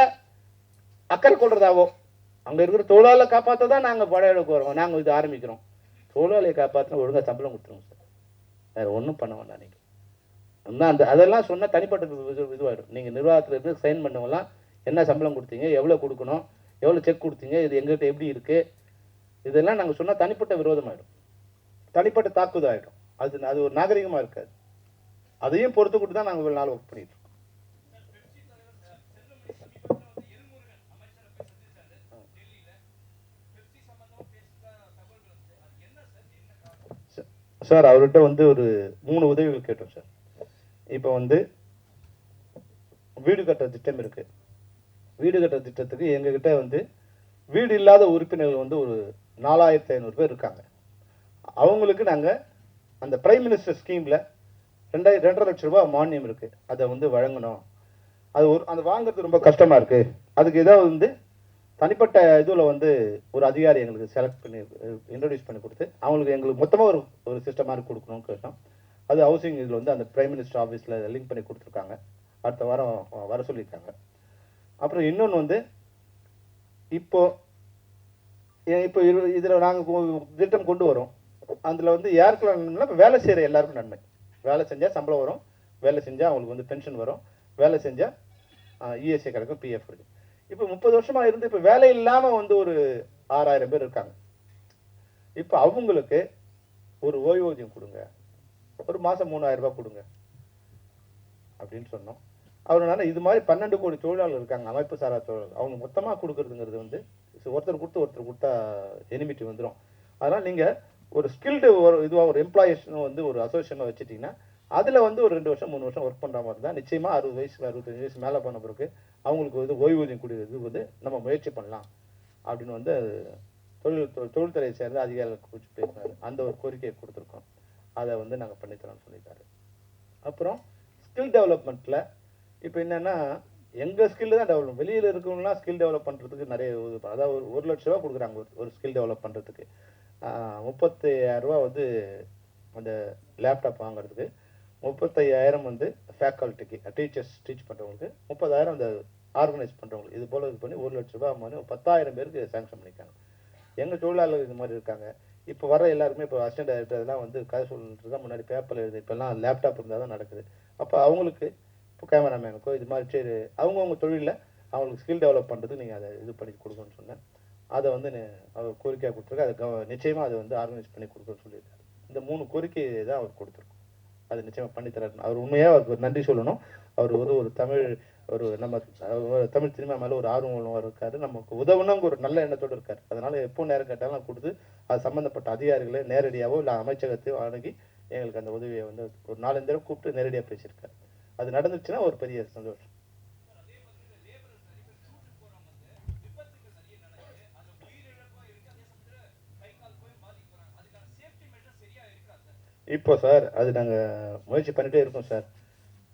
அக்கறை கொள்றதாவோ, அங்க இருக்கிற தொழிலாளரை காப்பாற்ற தான் நாங்க படையெடுக்க வரோம். நாங்க இது ஆரம்பிக்கிறோம். தொழிலாளியை காப்பாற்ற ஒழுங்கா சம்பளம் கொடுத்துருவோம் சார், வேற ஒன்றும் பண்ண வேண்டாம். நீங்க அதெல்லாம் சொன்னா தனிப்பட்ட இதுவாயிடும். நீங்க நிர்வாகத்துல இருந்து சைன் பண்ணவங்கலாம் என்ன சம்பளம் கொடுத்தீங்க, எவ்வளவு கொடுக்கணும், எவ்வளவு செக் கொடுத்தீங்க, இது எங்கிட்ட எப்படி இருக்கு, இதெல்லாம் நாங்க சொன்னா தனிப்பட்ட விரோதமாயிடும், தனிப்பட்ட தாக்குதலாயிடும். அது ஒரு நாகரிகமா இருக்காது. அதையும் பொறுத்துக்கிட்டு தான் நாங்க இவ்வளவு நாள் ஒர்க் பண்ணிட்டு இருக்கோம். சார் அவர்கிட்ட ஒரு 3 உதவிகள் கேட்டோம் சார். இப்போ வீடு கட்டுற திட்டம் இருக்கு. வீடு கட்டுற திட்டத்துக்கு எங்ககிட்ட வீடு இல்லாத உறுப்பினர்கள் ஒரு 4500 பேர் இருக்காங்க. அவங்களுக்கு நாங்க அந்த பிரைம் மினிஸ்டர் ஸ்கீம்ல 2.5 லட்சம் ரூபாய் மானியம் இருக்கு, அதை வழங்கணும். அது அந்த வாங்குறது ரொம்ப கஷ்டமா இருக்கு. அதுக்கு ஏதாவது தனிப்பட்ட இதுல ஒரு அதிகாரி எங்களுக்கு செலக்ட் பண்ணி இன்ட்ரோடியூஸ் பண்ணி கொடுத்து எங்களுக்கு மொத்தமா ஒரு சிஸ்டம் மாதிரி கொடுக்கணும்னு கேட்டோம். அது ஹவுசிங் இதுல அந்த பிரைம் மினிஸ்டர் ஆஃபீஸ்ல லிங்க் பண்ணி கொடுத்துருக்காங்க. அடுத்த வாரம் வர சொல்லியிருக்காங்க. அப்புறம் இன்னொன்று இப்போ இதுல நாங்க திட்டம் கொண்டு வரோம். அதுல யாருக்கெல்லாம் வேலை செய்யற எல்லாருக்கும் நன்மை. வேலை செஞ்சா சம்பளம் வரும், வேலை செஞ்சா அவங்களுக்கு பென்ஷன் வரும், வேலை செஞ்சா இஎஸ்ஐ கிடைக்கும், பிஎஃப் இருக்கு. இப்ப 30 வருஷமா இருந்து இப்ப வேலை இல்லாம ஒரு 6000 பேர் இருக்காங்க. இப்ப அவங்களுக்கு ஒரு ஓய்வூதியம் கொடுங்க, ஒரு மாசம் 3000 ரூபாய் கொடுங்க அப்படின்னு சொன்னோம். அவருனால இது மாதிரி 12 கோடி தொழிலாளர்கள் இருக்காங்க, அமைப்பு சாரா தொழிலாளர்கள். அவங்க மொத்தமா கொடுக்கறதுங்கிறது ஒருத்தர் கொடுத்தா எனிமிட்டி வந்துடும். அதனால நீங்க ஒரு ஸ்கில்டு இதுவா ஒரு எம்ப்ளாயிஸ் ஒரு அசோசியேஷன் வச்சுட்டீங்கன்னா அதுல ஒரு 2 வருஷம் 3 வருஷம் ஒர்க் பண்ற மாதிரி தான் நிச்சயமா 60 வயசு 65 வயசு மேல பண்ண பிறகு அவங்களுக்கு ஓய்வூதியம் கொடுக்கிறது நம்ம முயற்சி பண்ணலாம் அப்படின்னு தொழில்துறையை சேர்ந்த அதிகாரிகள் குறித்து பேசினாரு. அந்த ஒரு கோரிக்கையை கொடுத்துருக்கோம். அதை நாங்க பண்ணித்தரோம்னு சொல்லிட்டாரு. அப்புறம் ஸ்கில் டெவலப்மெண்ட்ல இப்போ என்னன்னா எங்க ஸ்கில் தான் டெவலப், வெளியில இருக்கவங்கலாம் ஸ்கில் டெவலப் பண்றதுக்கு நிறைய அதாவது 1 லட்சம் ரூபாய் கொடுக்குறாங்க ஒரு ஸ்கில் டெவலப் பண்றதுக்கு. 35,000 ரூபாய் அந்த லேப்டாப் வாங்குறதுக்கு, 35,000 ஃபேக்கல்ட்டிக்கு டீச்சர்ஸ் டீச் பண்றவங்களுக்கு, 30,000 அந்த ஆர்கனைஸ் பண்றவங்களுக்கு. இது போல இது பண்ணி 1 லட்சம் ரூபாய் மாதிரி 10,000 பேருக்கு சாங்ஷன் பண்ணிருக்காங்க. எங்க தொழிலாளர்கள் இது மாதிரி இருக்காங்க. இப்போ வர எல்லாருமே இப்போ அசிஸ்டன்ட் டைரக்டர் இதெல்லாம் கதை சொல்லிட்டு தான் முன்னாடி பேப்பர்ல எழுது, இப்பெல்லாம் லேப்டாப் இருந்தால் தான் நடக்குது. அப்போ அவங்களுக்கு இப்போ கேமராமேனுக்கோ இது மாதிரி சரி அவங்கவுங்க தொழிலில் அவங்களுக்கு ஸ்கில் டெவலப் பண்ணுறதுக்கு நீங்கள் அதை இது பண்ணி கொடுக்கணும்னு சொன்னேன். அதை அவர் கோரிக்கையாக கொடுத்துருக்கு. அதை நிச்சயமாக அதை ஆர்கனைஸ் பண்ணி கொடுக்கணும்னு சொல்லியிருக்காரு. இந்த 3 கோரிக்கை தான் அவர் கொடுத்துருக்கோம். அது நிச்சயமாக பண்ணித்தராரு. அவர் உண்மையாக அவருக்கு ஒரு நன்றி சொல்லணும். அவர் ஒரு தமிழ் நம்ம தமிழ் சினிமா மேலே ஒரு ஆர்வம் இருக்காரு. நமக்கு உதவணுங்க ஒரு நல்ல எண்ணத்தோடு இருக்காரு. அதனால எப்போ நேரம் கேட்டாலும் கொடுத்து அது சம்பந்தப்பட்ட அதிகாரிகளை நேரடியாவோ இல்லை அமைச்சகத்தையோ அணுகி எங்களுக்கு அந்த உதவியை ஒரு 4-5 தடவை கூப்பிட்டு நேரடியாக பேசியிருக்காரு. அது நடந்துச்சுன்னா ஒரு பெரிய சந்தோஷம். இப்போ சார் அது நாங்கள் முயற்சி பண்ணிகிட்டே இருக்கோம் சார்.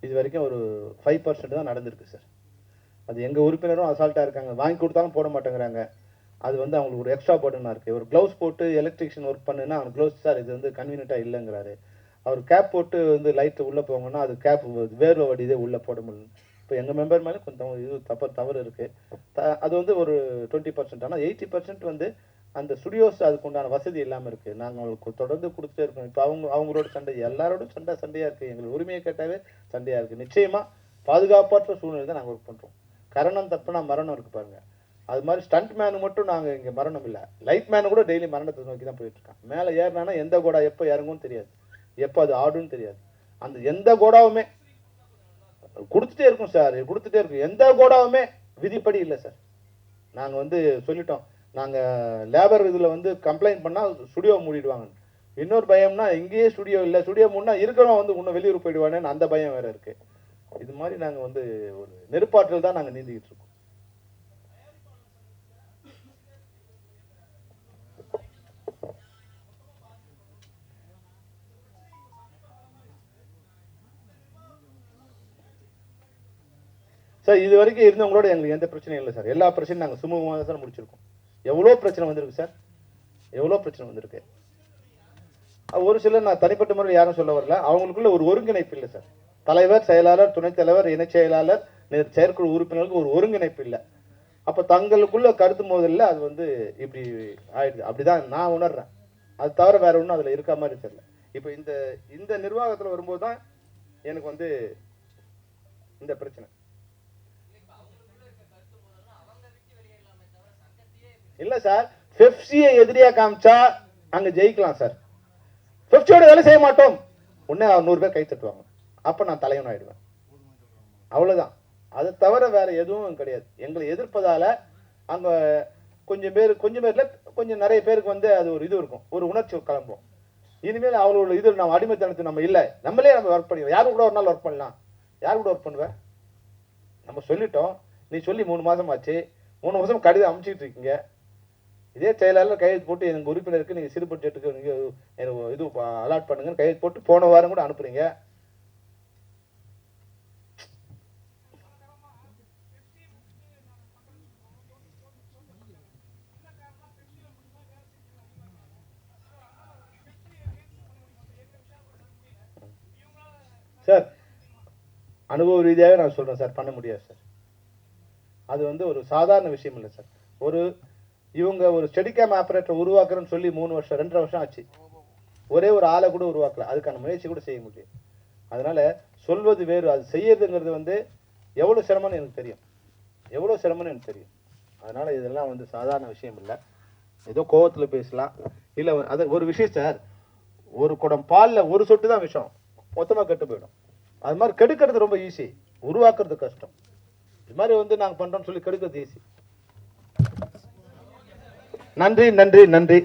இது வரைக்கும் ஒரு 5% தான் நடந்திருக்கு சார். அது எங்கள் உறுப்பினரும் அசால்ட்டாக இருக்காங்க, வாங்கி கொடுத்தாலும் போட மாட்டேங்கிறாங்க. அது வந்து அவங்களுக்கு ஒரு எக்ஸ்ட்ரா பர்டனாக இருக்குது. ஒரு க்ளவுஸ் போட்டு எலக்ட்ரிஷியன் ஒர்க் பண்ணுன்னா அவன் க்ளவுஸ் சார் இது வந்து கன்வீனியண்ட்டாக இல்லைங்கிறாரு. அவர் கேப் போட்டு வந்து லைட்டு உள்ளே போங்கன்னா அது கேப் வேர்வை வடிதே உள்ளே போட முடியல. இப்போ எங்கள் மெம்பர் மேலே கொஞ்சம் இது தவறு இருக்குது. அது வந்து ஒரு 20%. ஆனால் 80% வந்து அந்த ஸ்டுடியோஸ் அதுக்கு உண்டான வசதி இல்லாமல் இருக்குது. நாங்கள் அவங்களுக்கு தொடர்ந்து கொடுத்துட்டே இருக்கோம். இப்போ அவங்களோட சண்டை, எல்லாரோடும் சண்டையாக இருக்குது. எங்களுக்கு உரிமையை கேட்டாவே சண்டையாக இருக்குது. நிச்சயமாக பாதுகாப்பற்ற சூழ்நிலை தான் நாங்கள் ஒர்க் பண்ணுறோம். கரணம் தப்புனா மரணம் இருக்குது பாருங்கள். அது மாதிரி ஸ்டண்ட் மேனு மட்டும் நாங்கள் இங்கே மரணம் இல்லை, லைட் மேனு கூட டெய்லி மரணத்தை நோக்கி தான் போயிட்டுருக்கான். மேலே ஏறினானா எந்த கோடா எப்போ இறங்கும்னு தெரியாது, எப்போ அது ஆடுன்னு தெரியாது. அந்த எந்த கோடாவுமே கொடுத்துட்டே இருக்கும் சார், கொடுத்துட்டே இருக்கும். எந்த கோடாவுமே விதிப்படி இல்லை சார். நாங்கள் வந்து சொல்லிட்டோம், நாங்கள் லேபர் இதில் வந்து கம்ப்ளைண்ட் பண்ணால் ஸ்டுடியோ மூடிடுவாங்க. இன்னொரு பயம்னா இங்கேயே ஸ்டுடியோ இல்லை, ஸ்டுடியோ மூடினா இருக்கிறவங்க வந்து இன்னும் வெளியூர் போயிடுவானேன்னு அந்த பயம் வேறு இருக்குது. இது மாதிரி நாங்கள் வந்து ஒரு நெருப்பாற்றல் தான் நாங்கள் நீந்திக்கிட்டு இருக்கோம். சார் இது வரைக்கும் இருந்தவங்களோட எங்களுக்கு எந்த பிரச்சனையும் இல்லை சார். எல்லா பிரச்சனையும் நாங்கள் சுமூகமாக தான் சார் முடிச்சிருக்கோம். எவ்வளோ பிரச்சனை வந்திருக்கு சார், எவ்வளோ பிரச்சனை வந்திருக்கு. ஒரு சிலர் நான் தனிப்பட்ட முறையில் யாரும் சொல்ல வரல, அவங்களுக்குள்ள ஒரு ஒருங்கிணைப்பு இல்லை சார். தலைவர், செயலாளர், துணைத் தலைவர், இணைச் செயலாளர், செயற்குழு உறுப்பினர்களுக்கு ஒரு ஒருங்கிணைப்பு இல்லை. அப்போ தங்களுக்குள்ள கருத்து மோதல்ல அது வந்து இப்படி ஆயிடுது. அப்படிதான் நான் உணர்றேன். அது தவிர வேற ஒன்றும் அதில் இருக்க மாதிரி தெரியல. இப்போ இந்த நிர்வாகத்தில் வரும்போது தான் எனக்கு வந்து இந்த பிரச்சனை இல்ல சார். பெப்சியை எதிரியா காமிச்சா அங்க ஜெயிக்கலாம் சார். பெப்சியோட வேலை செய்ய மாட்டோம், உடனே 100 பேர் கை தட்டுவாங்க, அப்ப நான் தலைவன் ஆயிடுவேன். அவ்வளவுதான். அதை தவிர வேற எதுவும் கிடையாது. எங்களை எதிர்ப்பதால அங்க கொஞ்சம் பேர்ல கொஞ்சம் நிறைய பேருக்கு வந்து அது ஒரு இது இருக்கும், ஒரு உணர்ச்சி கிளம்பும். இனிமேல் அவளோட இது நம்ம அடிமைத்தனத்தை நம்ம இல்லை, நம்மளே நம்ம ஒர்க் பண்ணிடுவோம். யாரு கூட ஒரு நாள் ஒர்க் பண்ணலாம், யாரு கூட ஒர்க் பண்ணுவேன்? நம்ம சொல்லிட்டோம். நீ சொல்லி 3 மாசம் ஆச்சு, 3 மாசம் கடிதம் அனுப்பிச்சிட்டு இருக்கீங்க. இதே செயலாளர் கையெழுத்து போட்டு எனக்கு உறுப்பினருக்கு நீங்க சிறு பட்ஜெட்டுக்கு நீங்க இது அலாட் பண்ணுங்கன்னு கையெழுத்து போட்டு போன வாரம் கூட அனுப்புறீங்க. சார் அனுபவ ரீதியாக நான் சொல்றேன் சார், பண்ண முடியாது சார். அது வந்து ஒரு சாதாரண விஷயம் இல்லை சார். இவங்க ஒரு ஸ்டெடிகேம் ஆபரேட்டர் உருவாக்குறேன்னு சொல்லி 3 வருஷம் 2.5 வருஷம் ஆச்சு. ஒரே ஒரு ஆளை கூட உருவாக்கல, அதுக்கான முயற்சி கூட செய்ய முடியும். அதனால சொல்வது வேறு, அது செய்யறதுங்கிறது வந்து எவ்வளவு சிரமம்னு எனக்கு தெரியும், எவ்வளவு சிரமம்னு எனக்கு தெரியும். அதனால இதெல்லாம் வந்து சாதாரண விஷயம் இல்லை. ஏதோ கோவத்துல பேசலாம் இல்லை. அது ஒரு விஷயம் சார், ஒரு குடம் பால்ல ஒரு சொட்டு தான் விஷம், மொத்தமா கெட்டு போயிடும். அது மாதிரி கெடுக்கிறது ரொம்ப ஈஸி, உருவாக்குறது கஷ்டம். இது மாதிரி வந்து நாங்க பண்றோம்னு சொல்லி கெடுக்கிறது ஈஸி. நன்றி நன்றி நன்றி.